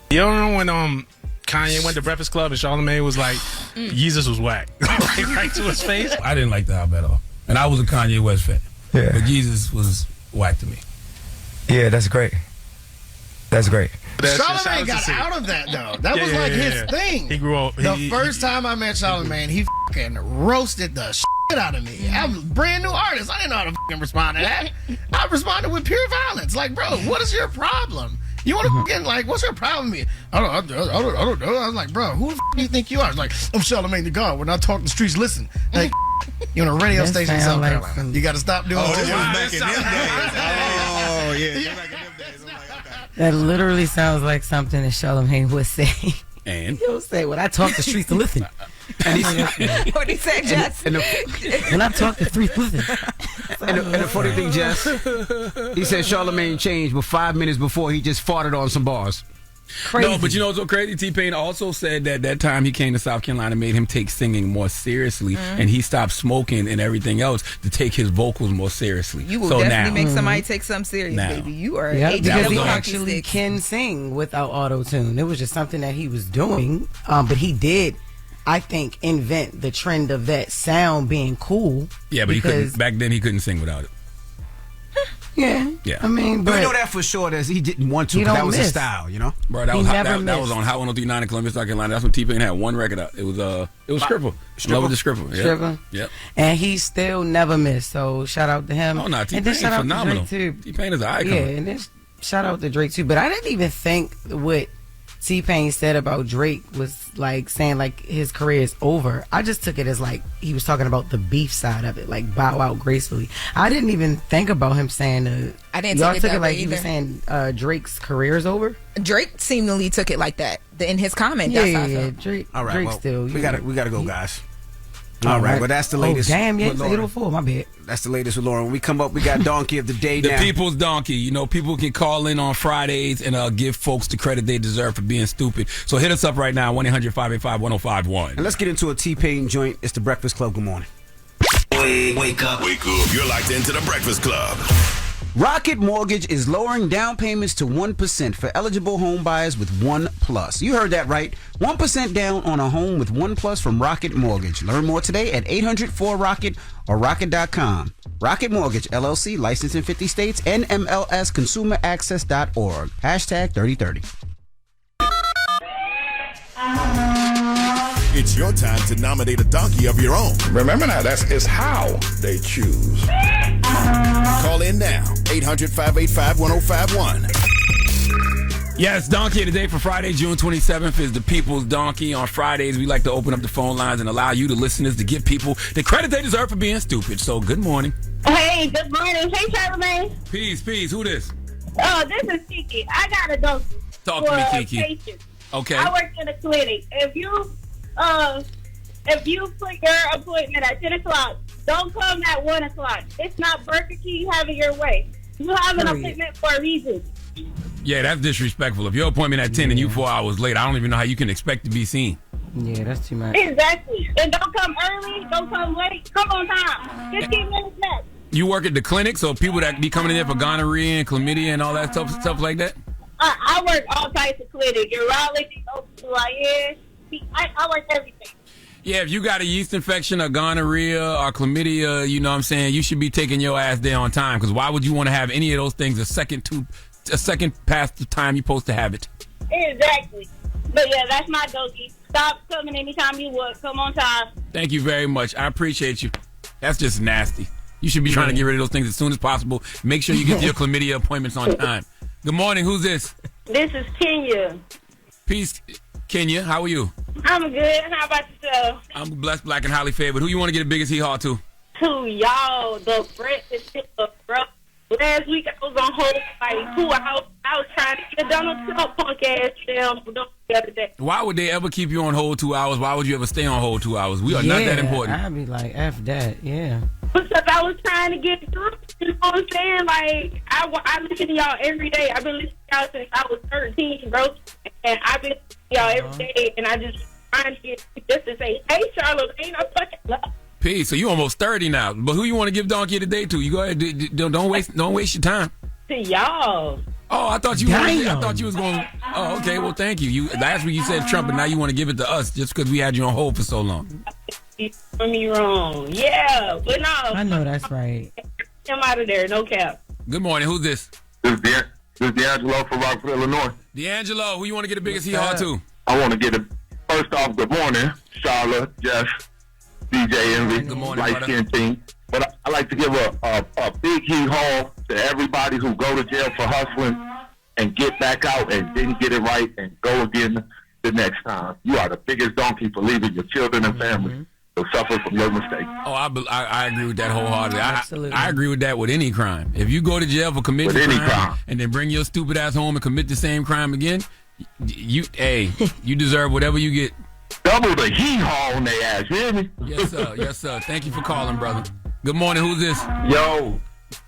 You don't know when Kanye went to Breakfast Club and Charlamagne was like, Jesus was whack. right to his face. I didn't like the album at all. And I was a Kanye West fan. Yeah. But Jesus was whack to me. Yeah, that's great. That's great. Charlamagne got out of that, though. That was like his thing. He grew up. The first time I met Charlamagne, he fucking roasted the shit out of me. I'm a brand new artist. I didn't know how to fucking respond to that. I responded with pure violence. Like, bro, what is your problem? You want to fucking, like, what's your problem with me? I don't know. I was like, bro, who the do you think you are? I was like, I'm Charlamagne the God. When I talk, the streets listen. Like, you're on a radio station in South Carolina. You got to stop doing this. Back in them days. Oh, yeah. That literally sounds like something that Charlamagne would say. And? He'll say, when I talk, the streets to listen. What he said, Jess? When I talk, the streets listen. And the funny thing, Jess, he said Charlamagne changed, but 5 minutes before he just farted on some bars. Crazy. No, but you know what's so crazy? T-Pain also said that time he came to South Carolina made him take singing more seriously, and he stopped smoking and everything else to take his vocals more seriously. You will definitely make somebody take something serious, baby. You are because he actually can sing without auto-tune. It was just something that he was doing, but he did, I think, invent the trend of that sound being cool. Yeah, but he couldn't. Back then, he couldn't sing without it. Yeah. I mean, But but we know that for sure that he didn't want to, He because that don't was his miss. style, you know? Bro, that He was hot, never that was missed. on Hot 103.9 in Columbus, South Carolina. That's when T-Pain had one record out. It was Scripper. Love with the Scripper. Yeah. Scripper. Yep. And he still never missed. So shout out to him. Oh, no, And then T-Pain shout out to phenomenal. Drake too. T-Pain is an icon. Yeah, and then shout out to Drake too. But I didn't even think what T-Pain said about Drake was like saying like his career is over. I just took it as like he was talking about the beef side of it, like bow out gracefully. I didn't even think about him saying I didn't y'all take it took that it like way he was either. saying Drake's career is over. Drake seemingly took it like that in his comment. Yeah, That's how I yeah, felt. Drake. All right, Drake well, still. we gotta go, guys. All right, well, that's the latest. Oh, damn, yeah, with it's Loren. 804, my bad. That's the latest with Loren. When we come up, we got Donkey of the Day The now. people's donkey. You know, people can call in on Fridays and give folks the credit they deserve for being stupid. So hit us up right now, 1-800-585-1051. And let's get into a T-Pain joint. It's the Breakfast Club. Good morning. Wake up. You're locked into the Breakfast Club. Rocket Mortgage is lowering down payments to 1% for eligible home buyers with One Plus. You heard that right. 1% down on a home with One Plus from Rocket Mortgage. Learn more today at 800-4ROCKET or rocket.com. Rocket Mortgage, LLC, licensed in 50 states, NMLS, consumeraccess.org. Hashtag 3030. It's your time to nominate a donkey of your own. Remember now, it's how they choose. Call in now, 800-585-1051. Yes, Donkey of the Day for Friday, June 27th is the People's Donkey. On Fridays, we like to open up the phone lines and allow you, the listeners, to give people the credit they deserve for being stupid. So, good morning. Hey, good morning. Hey, Charlamagne. Peace. Who this? Oh, this is Kiki. I got a donkey. Talk to me, for Kiki. patients. Okay. I work in a clinic. If you put your appointment at 10 o'clock, don't come at 1 o'clock. It's not Burger King having your way. You have an appointment for a reason. Yeah, that's disrespectful. If your appointment at 10 and you 4 hours late, I don't even know how you can expect to be seen. Yeah, that's too much. Exactly. And don't come early, don't come late. Come on time. 15 minutes max. You work at the clinic, so people that be coming in there for gonorrhea and chlamydia and all that stuff like that? I work all types of clinic. Urology, OBGYN. I work everything. Yeah, if you got a yeast infection or gonorrhea or chlamydia, you know what I'm saying, you should be taking your ass there on time, because why would you want to have any of those things a second past the time you're supposed to have it? Exactly. But yeah, that's my donkey. Stop coming anytime you want. Come on time. Thank you very much. I appreciate you. That's just nasty. You should be trying to get rid of those things as soon as possible. Make sure you get your chlamydia appointments on time. Good morning. Who's this? This is Kenya. Peace, Kenya. How are you? I'm good. How about yourself? I'm blessed, black, and highly favored. Who you want to get the biggest hee-haw to? To y'all, the breakfast club, bro. Last week I was on hold for like 2 hours. I was trying to get Donald Trump punk ass down the other day. Why would they ever keep you on hold 2 hours? Why would you ever stay on hold 2 hours? We are not that important. I'd be like, F that, yeah. Because I was trying to get through. You know what I'm saying? Like, I listen to y'all every day. I've been listening to y'all since I was 13, bro. And I've been listening to y'all every day. And I just trying to get just to say, hey, Charlamagne, I fucking love you. Peace. So you almost 30 now. But who you want to give Donkey of the Day to? You go ahead. Don't waste your time. To y'all. Oh, I thought you was going. Oh, okay. Well, thank you. Last week you said Trump, and now you want to give it to us just because we had you on hold for so long. You did me wrong. Yeah, but no. I know that's right. I'm out of there. No cap. Good morning. Who's this? This is D'Angelo from Rockford, Illinois. D'Angelo, who you want to get the biggest hee-haw to? I want to get it. First off, good morning, Charlotte, Jess, DJ Envy, light skin team. But I like to give a big hee-haw to everybody who go to jail for hustling and get back out and didn't get it right and go again the next time. You are the biggest donkey for leaving your children and family to suffer from your mistake. Oh, I agree with that wholeheartedly. Absolutely. I agree with that with any crime. If you go to jail for committing a crime and then bring your stupid ass home and commit the same crime again, you deserve whatever you get. Double the hee-haw on their ass, you hear me? Yes, sir. Thank you for calling, brother. Good morning. Who's this? Yo.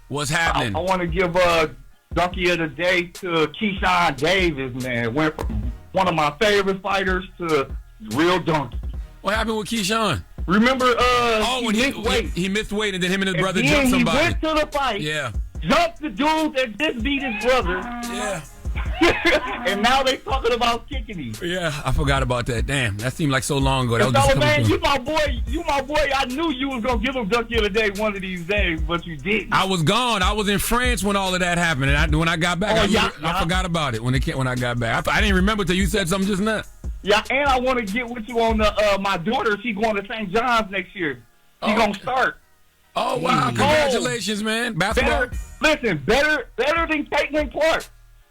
What's happening? I want to give a donkey of the day to Keyshawn Davis, man. Went from one of my favorite fighters to real donkey. What happened with Keyshawn? Remember, when he missed weight and then him and his brother jumped somebody. He went to the fight. Yeah. Jumped the dude that just beat his brother. Yeah. And now they talking about kicking him. Yeah, I forgot about that. Damn, that seemed like so long ago. That was So, just man, coming you my boy. I knew you was gonna give him Ducky of the Day one of these days, but you didn't. I was gone. I was in France when all of that happened, and when I got back, I forgot about it when I got back. I didn't remember till you said something just now. Yeah, and I want to get with you on the my daughter. She's going to St. John's next year. She's gonna start. Oh wow! Congratulations, man. Basketball. Better than Caitlin Clark.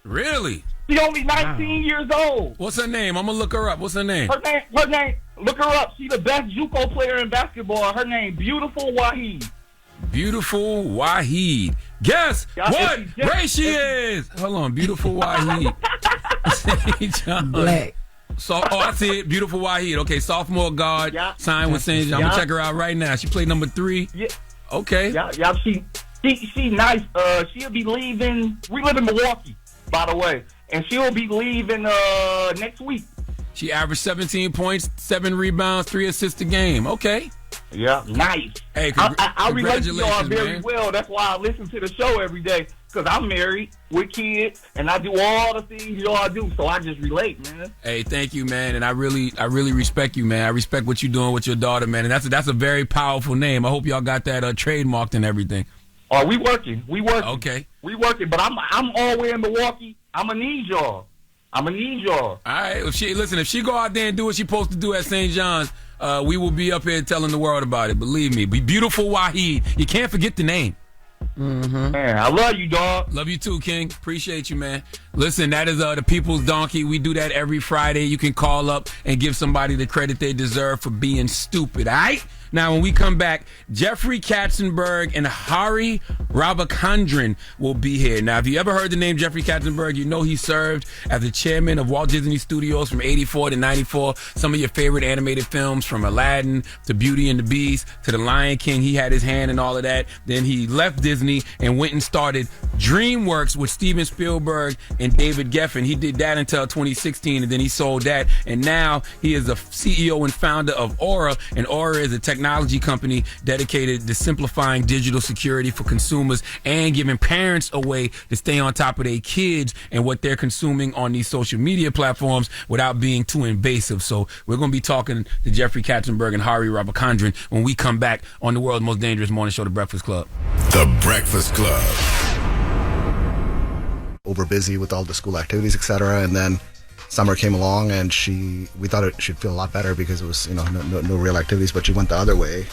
Really? She's only 19 years old. What's her name? I'm gonna look her up. What's her name? Her name. Look her up. She's the best JUCO player in basketball. Her name, Beautiful Wahid. Beautiful Wahid. Guess what race she is? Hold on, Beautiful Wahid. Black. I see it. Beautiful Wahid. Okay, sophomore guard. Signed with St. John. I'm gonna check her out right now. She played number 3. Yeah. Okay. Yeah. She nice. She'll be leaving. We live in Milwaukee, by the way, and she'll be leaving next week. She averaged 17 points, 7 rebounds, 3 assists a game. Okay. Yeah, nice. Hey, I relate to y'all very man. well. That's why I listen to the show every day, because I'm married with kids, and I do all the things y'all do, so I just relate, man. Hey, thank you, man, and I really respect you, man. I respect what you're doing with your daughter, man, and that's a very powerful name. I hope y'all got that trademarked and everything. Oh, we working. Okay. We working, but I'm all the way in Milwaukee. I'm gonna need y'all. All right. If she go out there and do what she's supposed to do at St. John's, we will be up here telling the world about it. Believe me. Be Beautiful Wahid. You can't forget the name. Mm-hmm. Man, I love you, dog. Love you too, King. Appreciate you, man. Listen, that is the People's Donkey. We do that every Friday. You can call up and give somebody the credit they deserve for being stupid, all right? Now, when we come back, Jeffrey Katzenberg and Hari Ravichandran will be here. Now, if you ever heard the name Jeffrey Katzenberg, you know he served as the chairman of Walt Disney Studios from 84 to 94. Some of your favorite animated films, from Aladdin to Beauty and the Beast to The Lion King. He had his hand in all of that. Then he left Disney and went and started DreamWorks with Steven Spielberg and David Geffen. He did that until 2016, and then he sold that. And now he is the CEO and founder of Aura, and Aura is a technology company dedicated to simplifying digital security for consumers and giving parents a way to stay on top of their kids and what they're consuming on these social media platforms without being too invasive. So we're going to be talking to Jeffrey Katzenberg and Hari Ravichandran when we come back on the world's most dangerous morning show, The Breakfast Club. The Breakfast Club. Over busy with all the school activities, etc., and then summer came along, and we thought it should feel a lot better because it was no real activities, but she went the other way.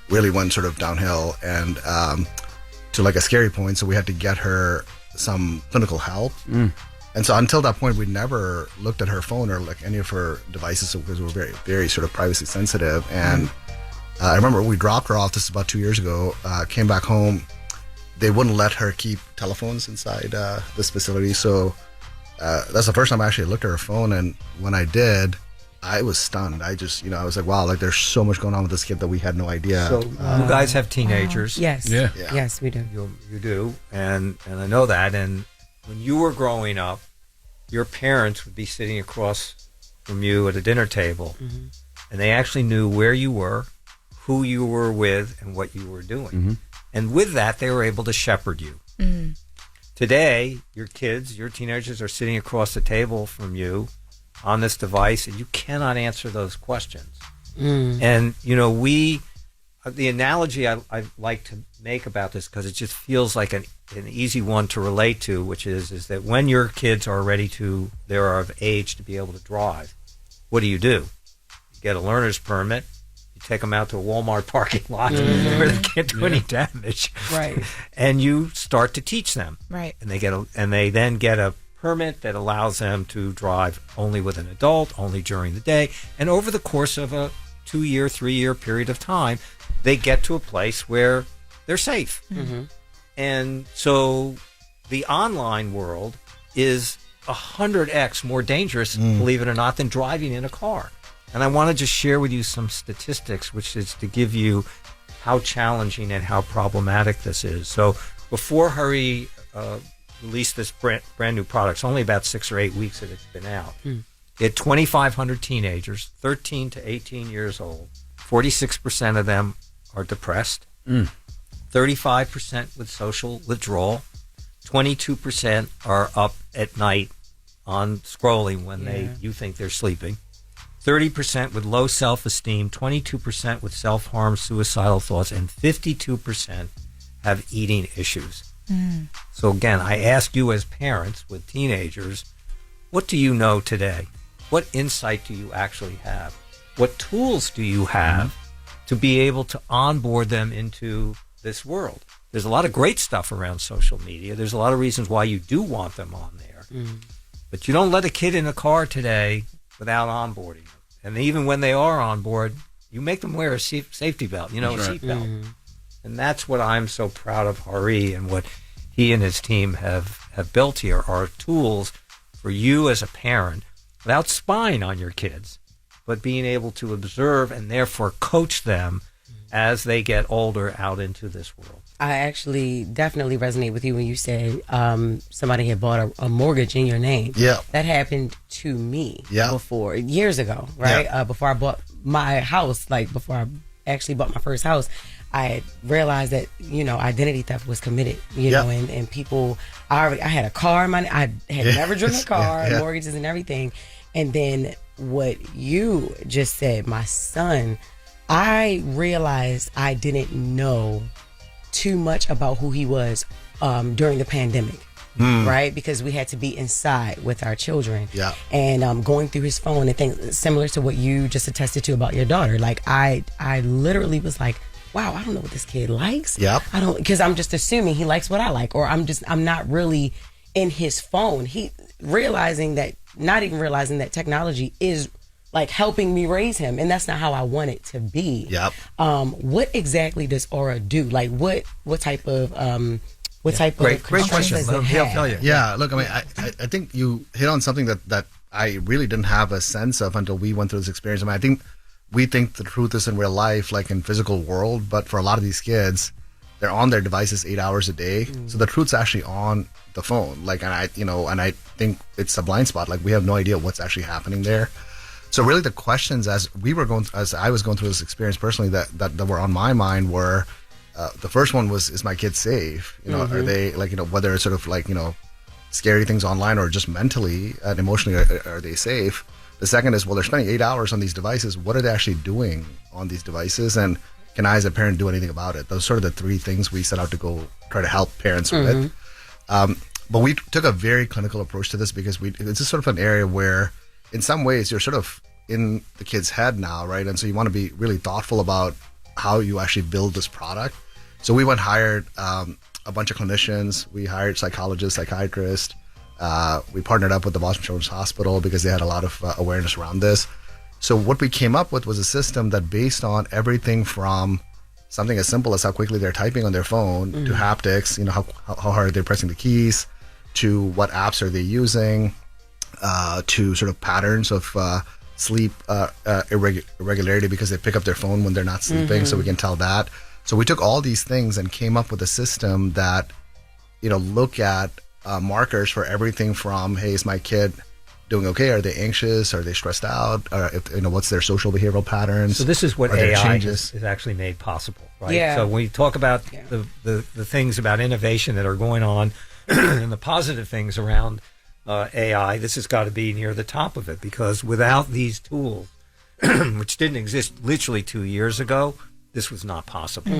Really went sort of downhill and to like a scary point. So we had to get her some clinical help. And so until that point, we never looked at her phone or like any of her devices because we were very, very sort of privacy sensitive. And I remember we dropped her off. This is about 2 years ago. Came back home. They wouldn't let her keep telephones inside this facility. So that's the first time I actually looked at her phone. And when I did, I was stunned. I just, I was like, wow, like there's so much going on with this kid that we had no idea. So you guys have teenagers. Yes. Yeah. Yes, we do. You do. And I know that. And when you were growing up, your parents would be sitting across from you at a dinner table. And they actually knew where you were, who you were with, and what you were doing. And with that, they were able to shepherd you. Today, your kids, your teenagers are sitting across the table from you on this device, and you cannot answer those questions. And, the analogy I like to make about this, because it just feels like an easy one to relate to, which is that when your kids are they're of age to be able to drive, what do? You get a learner's permit. You take them out to a Walmart parking lot where they can't do any damage. Right. And you start to teach them. Right. And they then get a permit that allows them to drive only with an adult, only during the day. And over the course of a 2-year, 3-year period of time, they get to a place where they're safe. And so the online world is 100x more dangerous, believe it or not, than driving in a car. And I want to just share with you some statistics, which is to give you how challenging and how problematic this is. So before Hari released this brand new product, it's only about 6 or 8 weeks that it's been out. It had 2,500 teenagers, 13 to 18 years old. 46% of them are depressed. 35% with social withdrawal. 22% are up at night on scrolling when you think they're sleeping. 30% with low self-esteem, 22% with self-harm, suicidal thoughts, and 52% have eating issues. So again, I ask you as parents with teenagers, what do you know today? What insight do you actually have? What tools do you have to be able to onboard them into this world? There's a lot of great stuff around social media. There's a lot of reasons why you do want them on there. But you don't let a kid in a car today without onboarding them. And even when they are on board, you make them wear a safety belt, a seatbelt. And that's what I'm so proud of Hari and what he and his team have built here are tools for you as a parent without spying on your kids, but being able to observe and therefore coach them as they get older out into this world. I actually definitely resonate with you when you said somebody had bought a mortgage in your name. Yeah. That happened to me Yeah. before, years ago, right? Yeah. Before I bought my house, like before I actually bought my first house, I had realized that, identity theft was committed, know, and people, I had a car in my, I had never driven a car, mortgages and everything. And then what you just said, my son, I realized I didn't know too much about who he was during the pandemic, right? Because we had to be inside with our children. Yeah. And going through his phone and things similar to what you just attested to about your daughter. Like I literally was like, wow, I don't know what this kid likes. Yep. I don't, because I'm just assuming he likes what I like, or I'm not really in his phone. Not even realizing that technology is like helping me raise him, and that's not how I want it to be. Yep. What exactly does Aura do? Like what type of Great question. Does it have? Yeah, look, I mean, I think you hit on something that I really didn't have a sense of until we went through this experience. I mean, I think we think the truth is in real life, like in physical world, but for a lot of these kids, they're on their devices 8 hours a day. So the truth's actually on the phone. Like, and I think it's a blind spot. Like, we have no idea what's actually happening there. So really the questions as I was going through this experience personally that were on my mind were, the first one was, is my kid safe? Are they whether it's sort of like, scary things online or just mentally and emotionally, are they safe? The second is, well, they're spending 8 hours on these devices. What are they actually doing on these devices? And can I as a parent do anything about it? Those are sort of the three things we set out to go try to help parents with. But we took a very clinical approach to this because it's just sort of an area where in some ways you're sort of in the kid's head now, right? And so you want to be really thoughtful about how you actually build this product. So we went and hired a bunch of clinicians. We hired psychologists, psychiatrists. We partnered up with the Boston Children's Hospital because they had a lot of awareness around this. So what we came up with was a system that based on everything from something as simple as how quickly they're typing on their phone to haptics, how hard they're pressing the keys, to what apps are they using, to sort of patterns of sleep irregularity because they pick up their phone when they're not sleeping, so we can tell that. So we took all these things and came up with a system that, look at markers for everything from, hey, is my kid doing okay? Are they anxious? Are they stressed out? Or what's their social behavioral patterns? So this is what Are there AI changes? is actually made possible, right? Yeah. So when we talk about the things about innovation that are going on and the positive things around AI, this has got to be near the top of it, because without these tools, which didn't exist literally 2 years ago, this was not possible.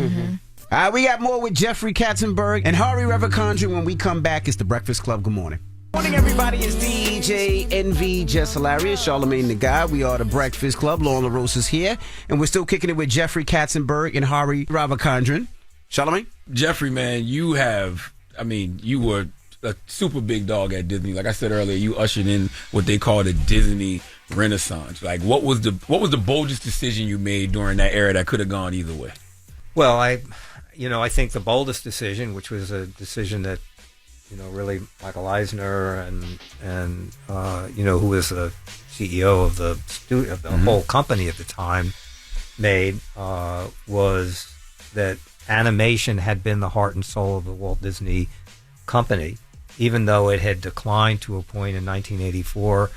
We got more with Jeffrey Katzenberg and Hari Revakandran when we come back. It's The Breakfast Club. Good morning. Morning, everybody. It's DJ NV, Jess Hilarious, Charlamagne the Guy. We are The Breakfast Club. Loren LoRosa is here. And we're still kicking it with Jeffrey Katzenberg and Hari Revakandran. Charlamagne? Jeffrey, man, you were a super big dog at Disney. Like I said earlier, you ushered in what they call the Disney Renaissance. Like, what was the boldest decision you made during that era that could have gone either way? Well, I think the boldest decision, which was a decision that, really Michael Eisner and who was the CEO of the whole company at the time made, was that animation had been the heart and soul of the Walt Disney Company, even though it had declined to a point in 1984,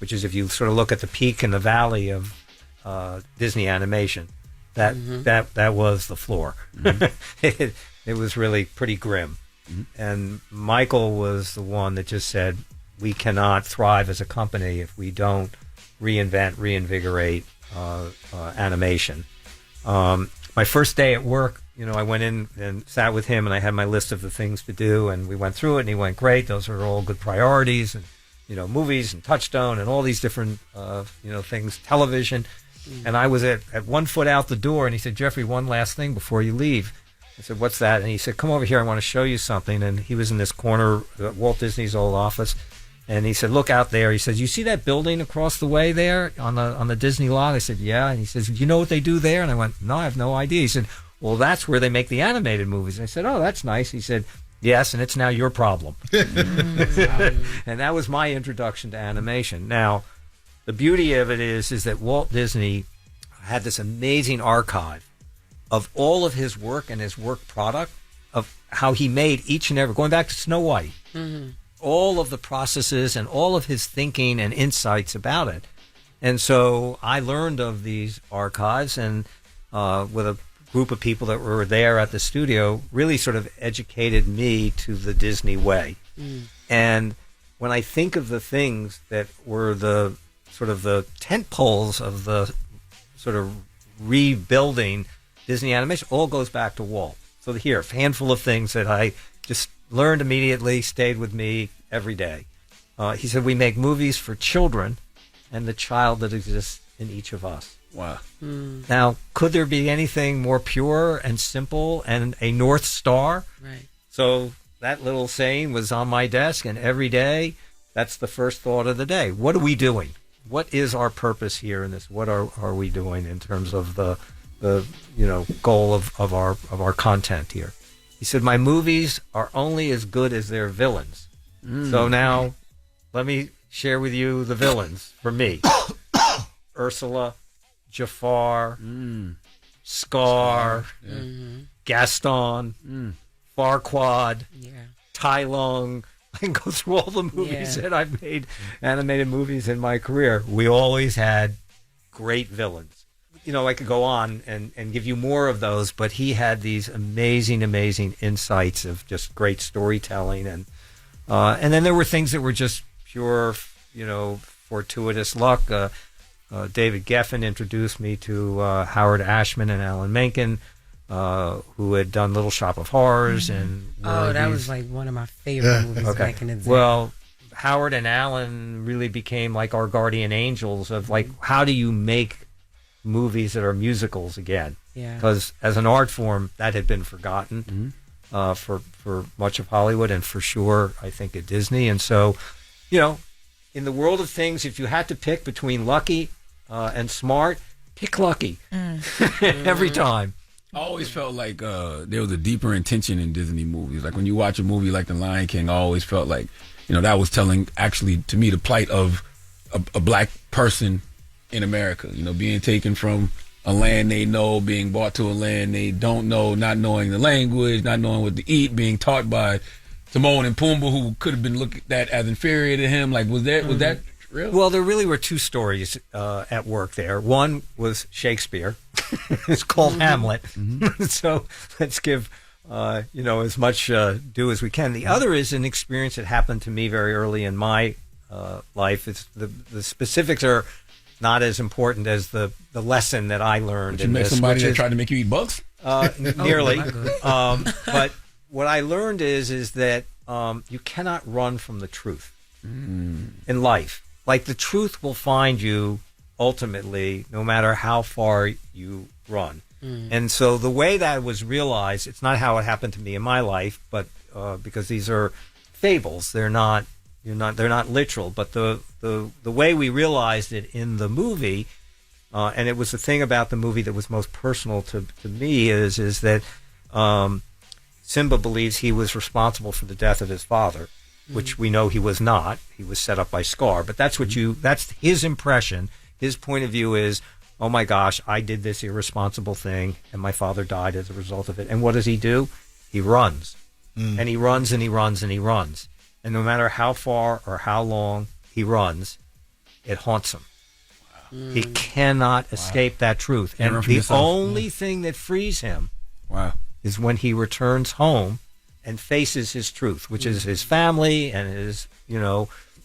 which is, if you sort of look at the peak and the valley of Disney animation, that was the floor. It was really pretty grim. and Michael was the one that just said, we cannot thrive as a company if we don't reinvigorate animation. My first day at work, I went in and sat with him, and I had my list of the things to do, and we went through it, and he went, great, those are all good priorities, and movies and Touchstone and all these different things, television. And I was at 1 foot out the door, and he said, Jeffrey, one last thing before you leave. I said, what's that? And he said, come over here, I want to show you something. And he was in this corner, Walt Disney's old office, and he said, look out there. He says, you see that building across the way there on the Disney lot? I said, yeah. And he says, do you know what they do there? And I went, no, I have no idea. He said, well, that's where they make the animated movies. And I said, oh, that's nice. He said, yes, and it's now your problem. And that was my introduction to animation. Now, the beauty of it is that Walt Disney had this amazing archive of all of his work and his work product, of how he made each and every, going back to Snow White, all of the processes and all of his thinking and insights about it. And so I learned of these archives, and with a group of people that were there at the studio, really sort of educated me to the Disney way. And when I think of the things that were the sort of the tent poles of the sort of rebuilding Disney animation, all goes back to Walt. So here, a handful of things that I just learned immediately, stayed with me every day. He said, we make movies for children and the child that exists in each of us. Wow. Now, could there be anything more pure and simple and a North Star? Right. So that little saying was on my desk, and every day, that's the first thought of the day. What are we doing? What is our purpose here in this? What are we doing in terms of the goal of our content here? He said, my movies are only as good as their villains. So now, let me share with you the villains for me. Ursula, Jafar, Scar, Gaston, Farquaad, Tai Lung. I can go through all the movies that I've made, animated movies in my career. We always had great villains. I could go on and give you more of those, but he had these amazing insights of just great storytelling. And then there were things that were just pure, fortuitous luck. David Geffen introduced me to Howard Ashman and Alan Menken, who had done Little Shop of Horrors. And that was like one of my favorite movies back in the day. Well, Howard and Alan really became like our guardian angels of like, how do you make movies that are musicals again? Because as an art form, that had been forgotten for much of Hollywood, and for sure, I think, at Disney. And so, in the world of things, if you had to pick between lucky and smart, pick lucky every time. I always felt like there was a deeper intention in Disney movies. Like when you watch a movie like The Lion King, I always felt like, that was telling, actually, to me, the plight of a black person in America. Being taken from a land they know, being brought to a land they don't know, not knowing the language, not knowing what to eat, being taught by Timon and Pumbaa, who could have been looked at as inferior to him. Like, was that real? Well, there really were two stories at work there. One was Shakespeare. It's called Hamlet. So let's give as much due as we can. The other is an experience that happened to me very early in my life. It's the specifics are not as important as the lesson that I learned. Did you make somebody that tried to make you eat bugs? Nearly. But what I learned is that you cannot run from the truth in life. Like, the truth will find you ultimately, no matter how far you run. And so the way that was realized, it's not how it happened to me in my life, but because these are fables, they're not literal. But the way we realized it in the movie, and it was the thing about the movie that was most personal to me, is that Simba believes he was responsible for the death of his father, which we know he was not. He was set up by Scar. But that's that's his impression. His point of view is, oh my gosh, I did this irresponsible thing, and my father died as a result of it. And what does he do? He runs. And he runs and he runs and he runs. And no matter how far or how long he runs, it haunts him. He cannot escape that truth. And the only thing that frees him is when he returns home and faces his truth, which is his family and his,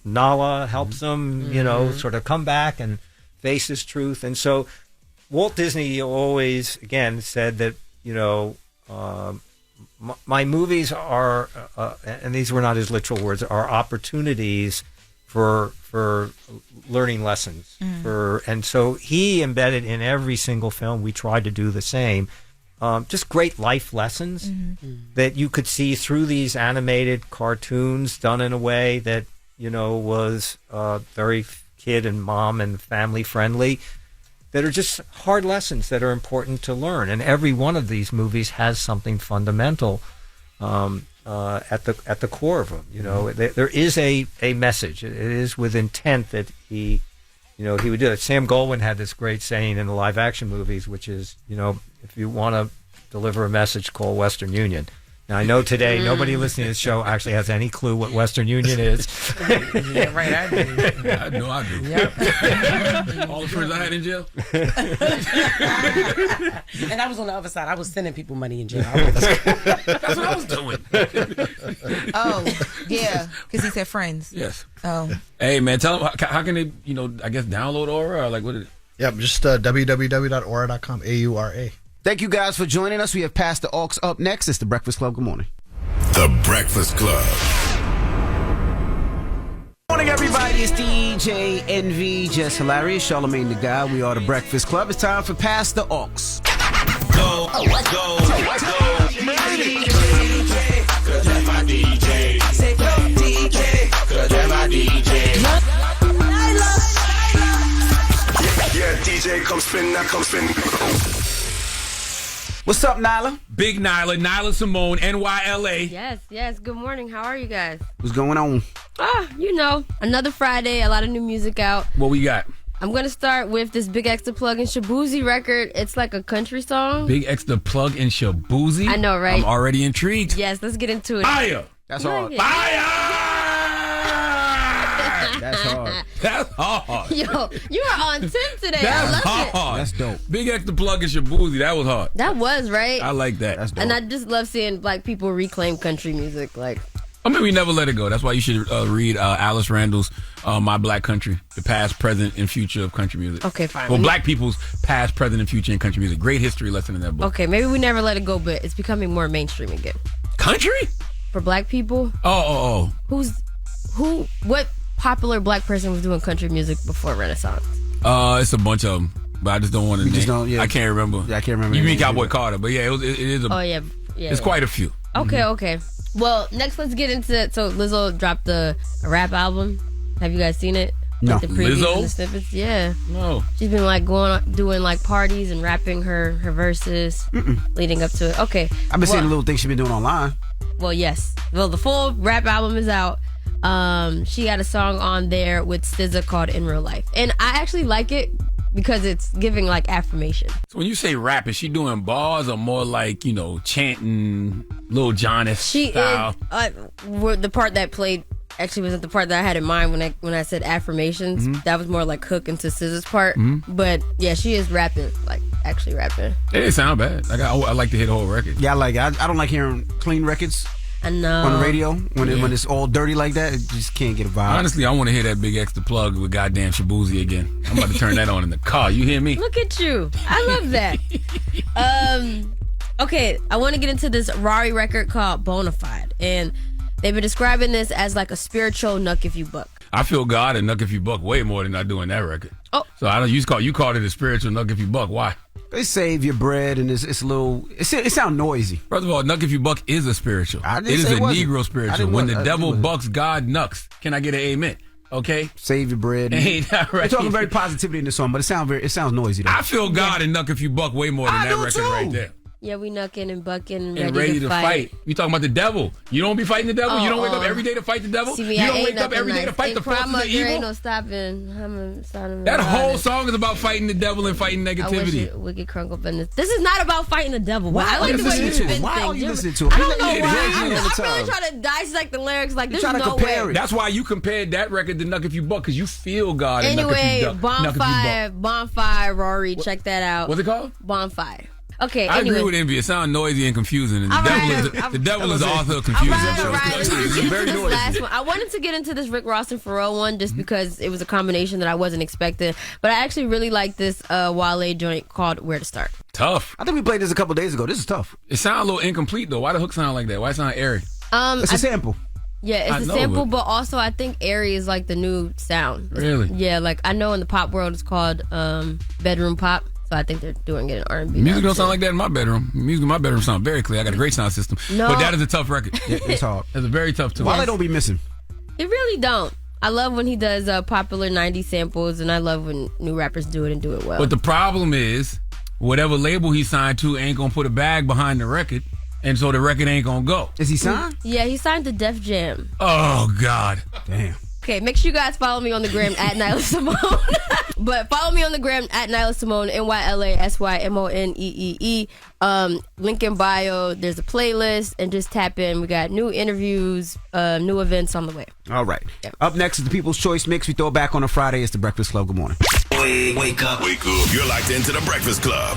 Nala helps him, sort of come back and face his truth. And so Walt Disney always, again, said that, my movies are, and these were not his literal words, are opportunities for learning lessons. And so he embedded in every single film, we tried to do the same, just great life lessons that you could see through these animated cartoons done in a way that, was very kid and mom and family friendly, that are just hard lessons that are important to learn. And every one of these movies has something fundamental at the core of them. There is a message. It is with intent that he would do it. Sam Goldwyn had this great saying in the live action movies, which is, if you want to deliver a message, call Western Union. Now, I know today nobody listening to this show actually has any clue what Western Union is. Yeah, right, I do. I know I do. Yep. All the friends I had in jail. And I was on the other side. I was sending people money in jail. That's what I was doing. Oh, yeah, because he said friends. Yes. Oh. Hey, man, tell them how can they, I guess download Aura or like what is it? Yep, just www.aura.com, AURA. Thank you guys for joining us. We have Pastor Arce up next. It's The Breakfast Club. Good morning. The Breakfast Club. Good morning, everybody. It's DJ Envy, Jess Hilarious, Charlamagne the Guy. We are The Breakfast Club. It's time for Pastor Arce. Go, go, go. DJ, cause that's my DJ. Say go, DJ, cause that's my DJ. Yeah, DJ, come spin, now come spin. What's up, Nyla? Big Nyla Simone, NYLA. Yes. Good morning. How are you guys? What's going on? Another Friday, a lot of new music out. What we got? I'm going to start with this Big X the Plug and Shabuzi record. It's like a country song. Big X the Plug and Shabuzi? I know, right? I'm already intrigued. Yes, let's get into it. Fire! That's hard. Fire! That's hard. That's hard. Yo, you are on 10 today. That's I love it. hard. That's dope. Big X the Plug and Shabuzi. That was hard. That was, right? I like that. That's dope. And I just love seeing black people reclaim country music. Like, I mean, we never let it go. That's why you should read Alice Randall's My Black Country, the past, present, and future of country music. Okay, fine. Well, black people's past, present, and future in country music. Great history lesson in that book. Okay, maybe we never let it go, but it's becoming more mainstream again. Country? For black people? Oh. What popular black person was doing country music before Renaissance? It's a bunch of them, but I just don't want to name. Yeah. I can't remember. Yeah, I can't remember. You mean Cowboy Carter, but yeah, it is a. Oh, yeah. It's quite a few. Okay. Well, next let's get into it. So Lizzo dropped a rap album. Have you guys seen it? No. Like the previews Lizzo? and the snippets? Yeah. No. She's been like doing like parties and rapping her verses leading up to it. Okay. I've been seeing the little things she's been doing online. Well, yes. Well, the full rap album is out. She got a song on there with SZA called In Real Life. And I actually like it because it's giving like affirmation. So when you say rap, is she doing bars or more like, chanting Lil Jonas style? The part that played actually wasn't the part that I had in mind when I said affirmations. That was more like hook into SZA's part. But yeah, she is rapping, like actually rapping. It didn't sound bad. Like I like to hear the whole record. Yeah, I like it. I don't like hearing clean records. I know. On the radio, when it's all dirty like that, it just can't get a vibe. Honestly, I want to hear that Big X the Plug with goddamn Shabuzi again. I'm about to turn that on in the car. You hear me? Look at you. I love that. Okay, I want to get into this Rari record called Bonafide. And they've been describing this as like a spiritual Nuck If You Buck. I feel God and Nuck If You Buck way more than I do in that record. Oh. So I don't. You called it a spiritual Nuck If You Buck. Why? They save your bread and it's a little. It sounds noisy. First of all, Nuck If You Buck is a spiritual. I didn't It is say a it wasn't. Negro I spiritual. didn't When want- the I devil didn't- bucks, God nucks. Can I get an amen? Okay. Save your bread. Ain't that right? You're talking very positivity in the song, but it sounds noisy though. I feel God and Nuck If You Buck way more than I that do record too. right there. Yeah, we knucking and bucking And ready to fight. You talking about the devil? You don't be fighting the devil. You don't wake up every day to fight the devil. See me, you I don't ain't wake up nothing every day nice. to fight the forces of There evil. ain't no stopping. That whole song is about fighting the devil and fighting I wish negativity. it would get crunk up in this. This is not about fighting the devil. But Why I like are the you way you listening to spin it? Why things. are you You're- listening to it? I don't know You why. get it all the I'm time. really trying to dissect the lyrics. Like, there's trying to no compare way. it. That's why you compared that record to Nuck If You Buck, because you feel God and Nuck If Anyway, You Buck. Nuck If You Buck. Bonfire, Rory, check that out. What's it called? Bonfire. Okay, I anyway. agree with Envy. It sounds noisy and confusing. And All the devil is the author of confusion. All right. Let's get into Very this noisy. last one. I wanted to get into this Rick Ross and Pharrell one just because it was a combination that I wasn't expecting. But I actually really like this Wale joint called Where to Start. Tough. I think we played this a couple days ago. This is tough. It sounds a little incomplete though. Why the hook sound like that? Why it sound airy? It's a sample. Yeah, I it's a know, sample, but- but also I think airy is like the new sound. Really? Yeah, like I know in the pop world it's called bedroom pop. So I think they're doing it in R&B. Music now, don't too. sound like that in my bedroom. Music in my bedroom sound very clear. I got a great sound system. No. But that is a tough record. It's hard. It's a very tough tune. Wale don't be missing. It really don't. I love when he does popular 90s samples, and I love when new rappers do it and do it well. But the problem is, whatever label he signed to ain't gonna put a bag behind the record, and so the record ain't gonna go. Is he signed? Yeah, he signed to Def Jam. Oh God. Damn. Okay, make sure you guys follow me on the gram at Nyla Simone. But follow me on the gram at Nyla Simone, NYLASYMONEEE. Link in bio. There's a playlist, and just tap in. We got new interviews, new events on the way. All right. Up next is the People's Choice Mix. We throw it back on a Friday. It's the Breakfast Club. Good morning. Wake up. Wake up. You're locked into the Breakfast Club.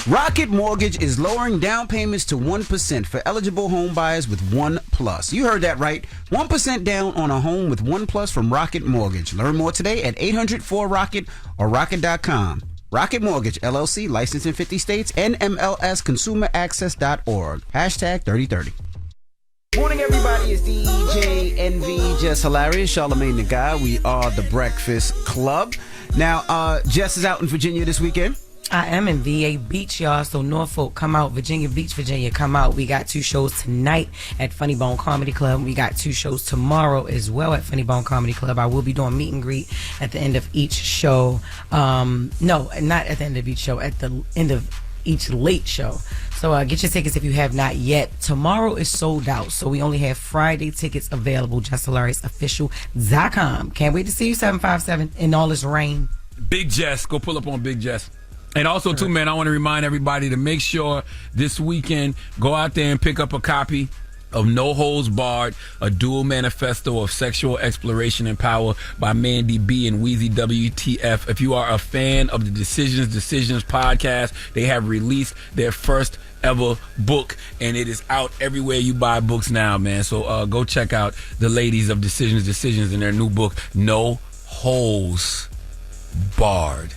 Rocket Mortgage is lowering down payments to 1% for eligible home buyers with One Plus. You heard that right. 1% down on a home with One Plus from Rocket Mortgage. Learn more today at 800-4ROCKET or rocket.com. Rocket Mortgage, LLC, licensed in 50 states, NMLSconsumeraccess.org. Hashtag 3030. Morning, everybody. It's DJ NV, Jess Hilarious, Charlamagne the Guy. We are the Breakfast Club. Now, Jess is out in Virginia this weekend. I am in VA Beach, y'all. So Norfolk, come out. Virginia Beach, Virginia, come out. We got 2 shows tonight at Funny Bone Comedy Club. We got 2 shows tomorrow as well at Funny Bone Comedy Club. I will be doing meet and greet at the end of each show. No, not at the end of each show. At the end of each late show. So get your tickets if you have not yet. Tomorrow is sold out, so we only have Friday tickets available. JessHilariousOfficial.com. Can't wait to see you, 757, in all this rain. Big Jess. Go pull up on Big Jess. And also, too, man, I want to remind everybody to make sure this weekend, go out there and pick up a copy of No Holds Barred, a dual manifesto of sexual exploration and power by Mandy B and Weezy WTF. If you are a fan of the Decisions podcast, they have released their first ever book, and it is out everywhere you buy books now, man. So go check out the ladies of Decisions in their new book, No Holds Barred.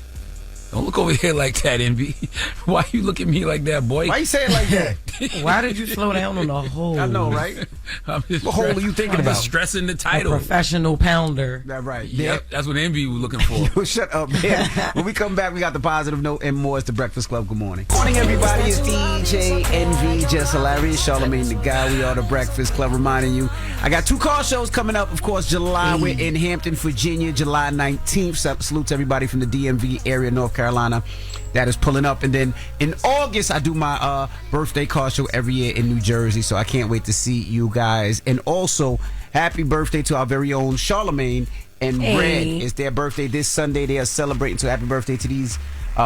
Don't look over here like that, Envy. Why you look at me like that, boy? Why you say it like that? Why did you slow down on the hole? I know, right? I'm just What hole are you thinking I'm about? just stressing the A title. professional pounder. That's right. Yep, that's what Envy was looking for. Shut up, man. When we come back, we got the positive note and more. It's the Breakfast Club. Good morning. Morning, everybody. It's DJ NV, Jess Hilarious, Charlamagne the Guy. We are the Breakfast Club. Reminding you, I got 2 car shows coming up. Of course, July, we're in Hampton, Virginia, July 19th. Salute to everybody from the DMV area, North Carolina. That is pulling up. And then in August, I do my birthday car show every year in New Jersey. So I can't wait to see you guys. And also, happy birthday to our very own Charlamagne and Red. It's their birthday this Sunday. They are celebrating. So happy birthday to these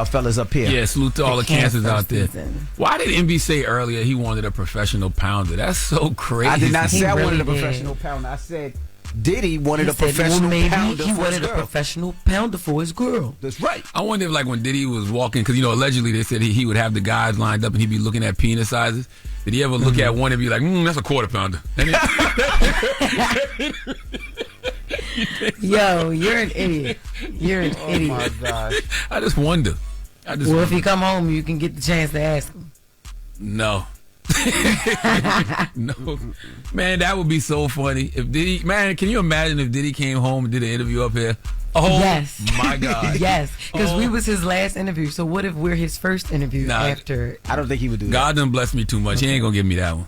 fellas up here. Yeah, salute to all the cancers out there. Season. Why did Envy say earlier he wanted a professional pounder? That's so crazy. I did not say I really wanted a did. professional pounder. I said Diddy wanted He a said, professional maybe pounder he for his wanted a girl. professional pounder for his girl. That's right. I wonder if, like, when Diddy was walking, because, you know, allegedly they said he would have the guys lined up and he'd be looking at penis sizes. Did he ever look at one and be like, that's a quarter pounder? And Yo, you're an idiot. You're an idiot. Oh, my God. I just wonder. Well, if he come home, you can get the chance to ask him. No. No, man, that would be so funny if Diddy. Man, can you imagine if Diddy came home and did an interview up here? Oh, yes. My God. Yes, because we was his last interview. So what if we're his first interview after? I don't think he would do that. God done blessed me too much. He ain't gonna give me that one.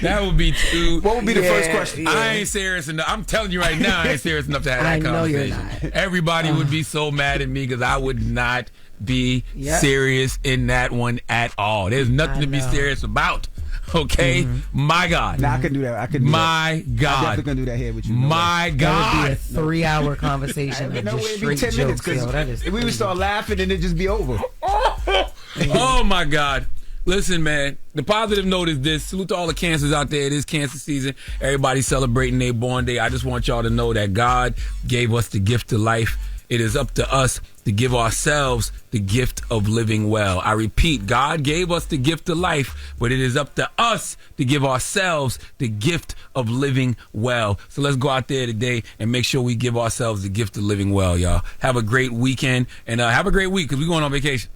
That would be too. What would be the first question? I ain't serious enough. I'm telling you right now, I ain't serious enough to have that I know you're conversation. not. Everybody would be so mad at me because I would not be serious in that one at all. There's nothing to be serious about. Okay, my God. Nah, I could do that. I could. Do my that. God. I'm definitely gonna do that here with you. My God. That would be a 3-hour conversation of No way, just it'd be straight 10 minutes jokes. Yo, that is because we would crazy. start laughing and it'd just be over. Oh my God. Listen, man, the positive note is this. Salute to all the cancers out there. It is cancer season. Everybody's celebrating their born day. I just want y'all to know that God gave us the gift of life, it is up to us to give ourselves the gift of living well. I repeat, God gave us the gift of life, but it is up to us to give ourselves the gift of living well. So let's go out there today and make sure we give ourselves the gift of living well, y'all. Have a great weekend and have a great week because we're going on vacation.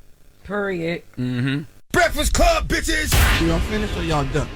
Period. Mm-hmm. Breakfast Club, bitches! Y'all finished or y'all done?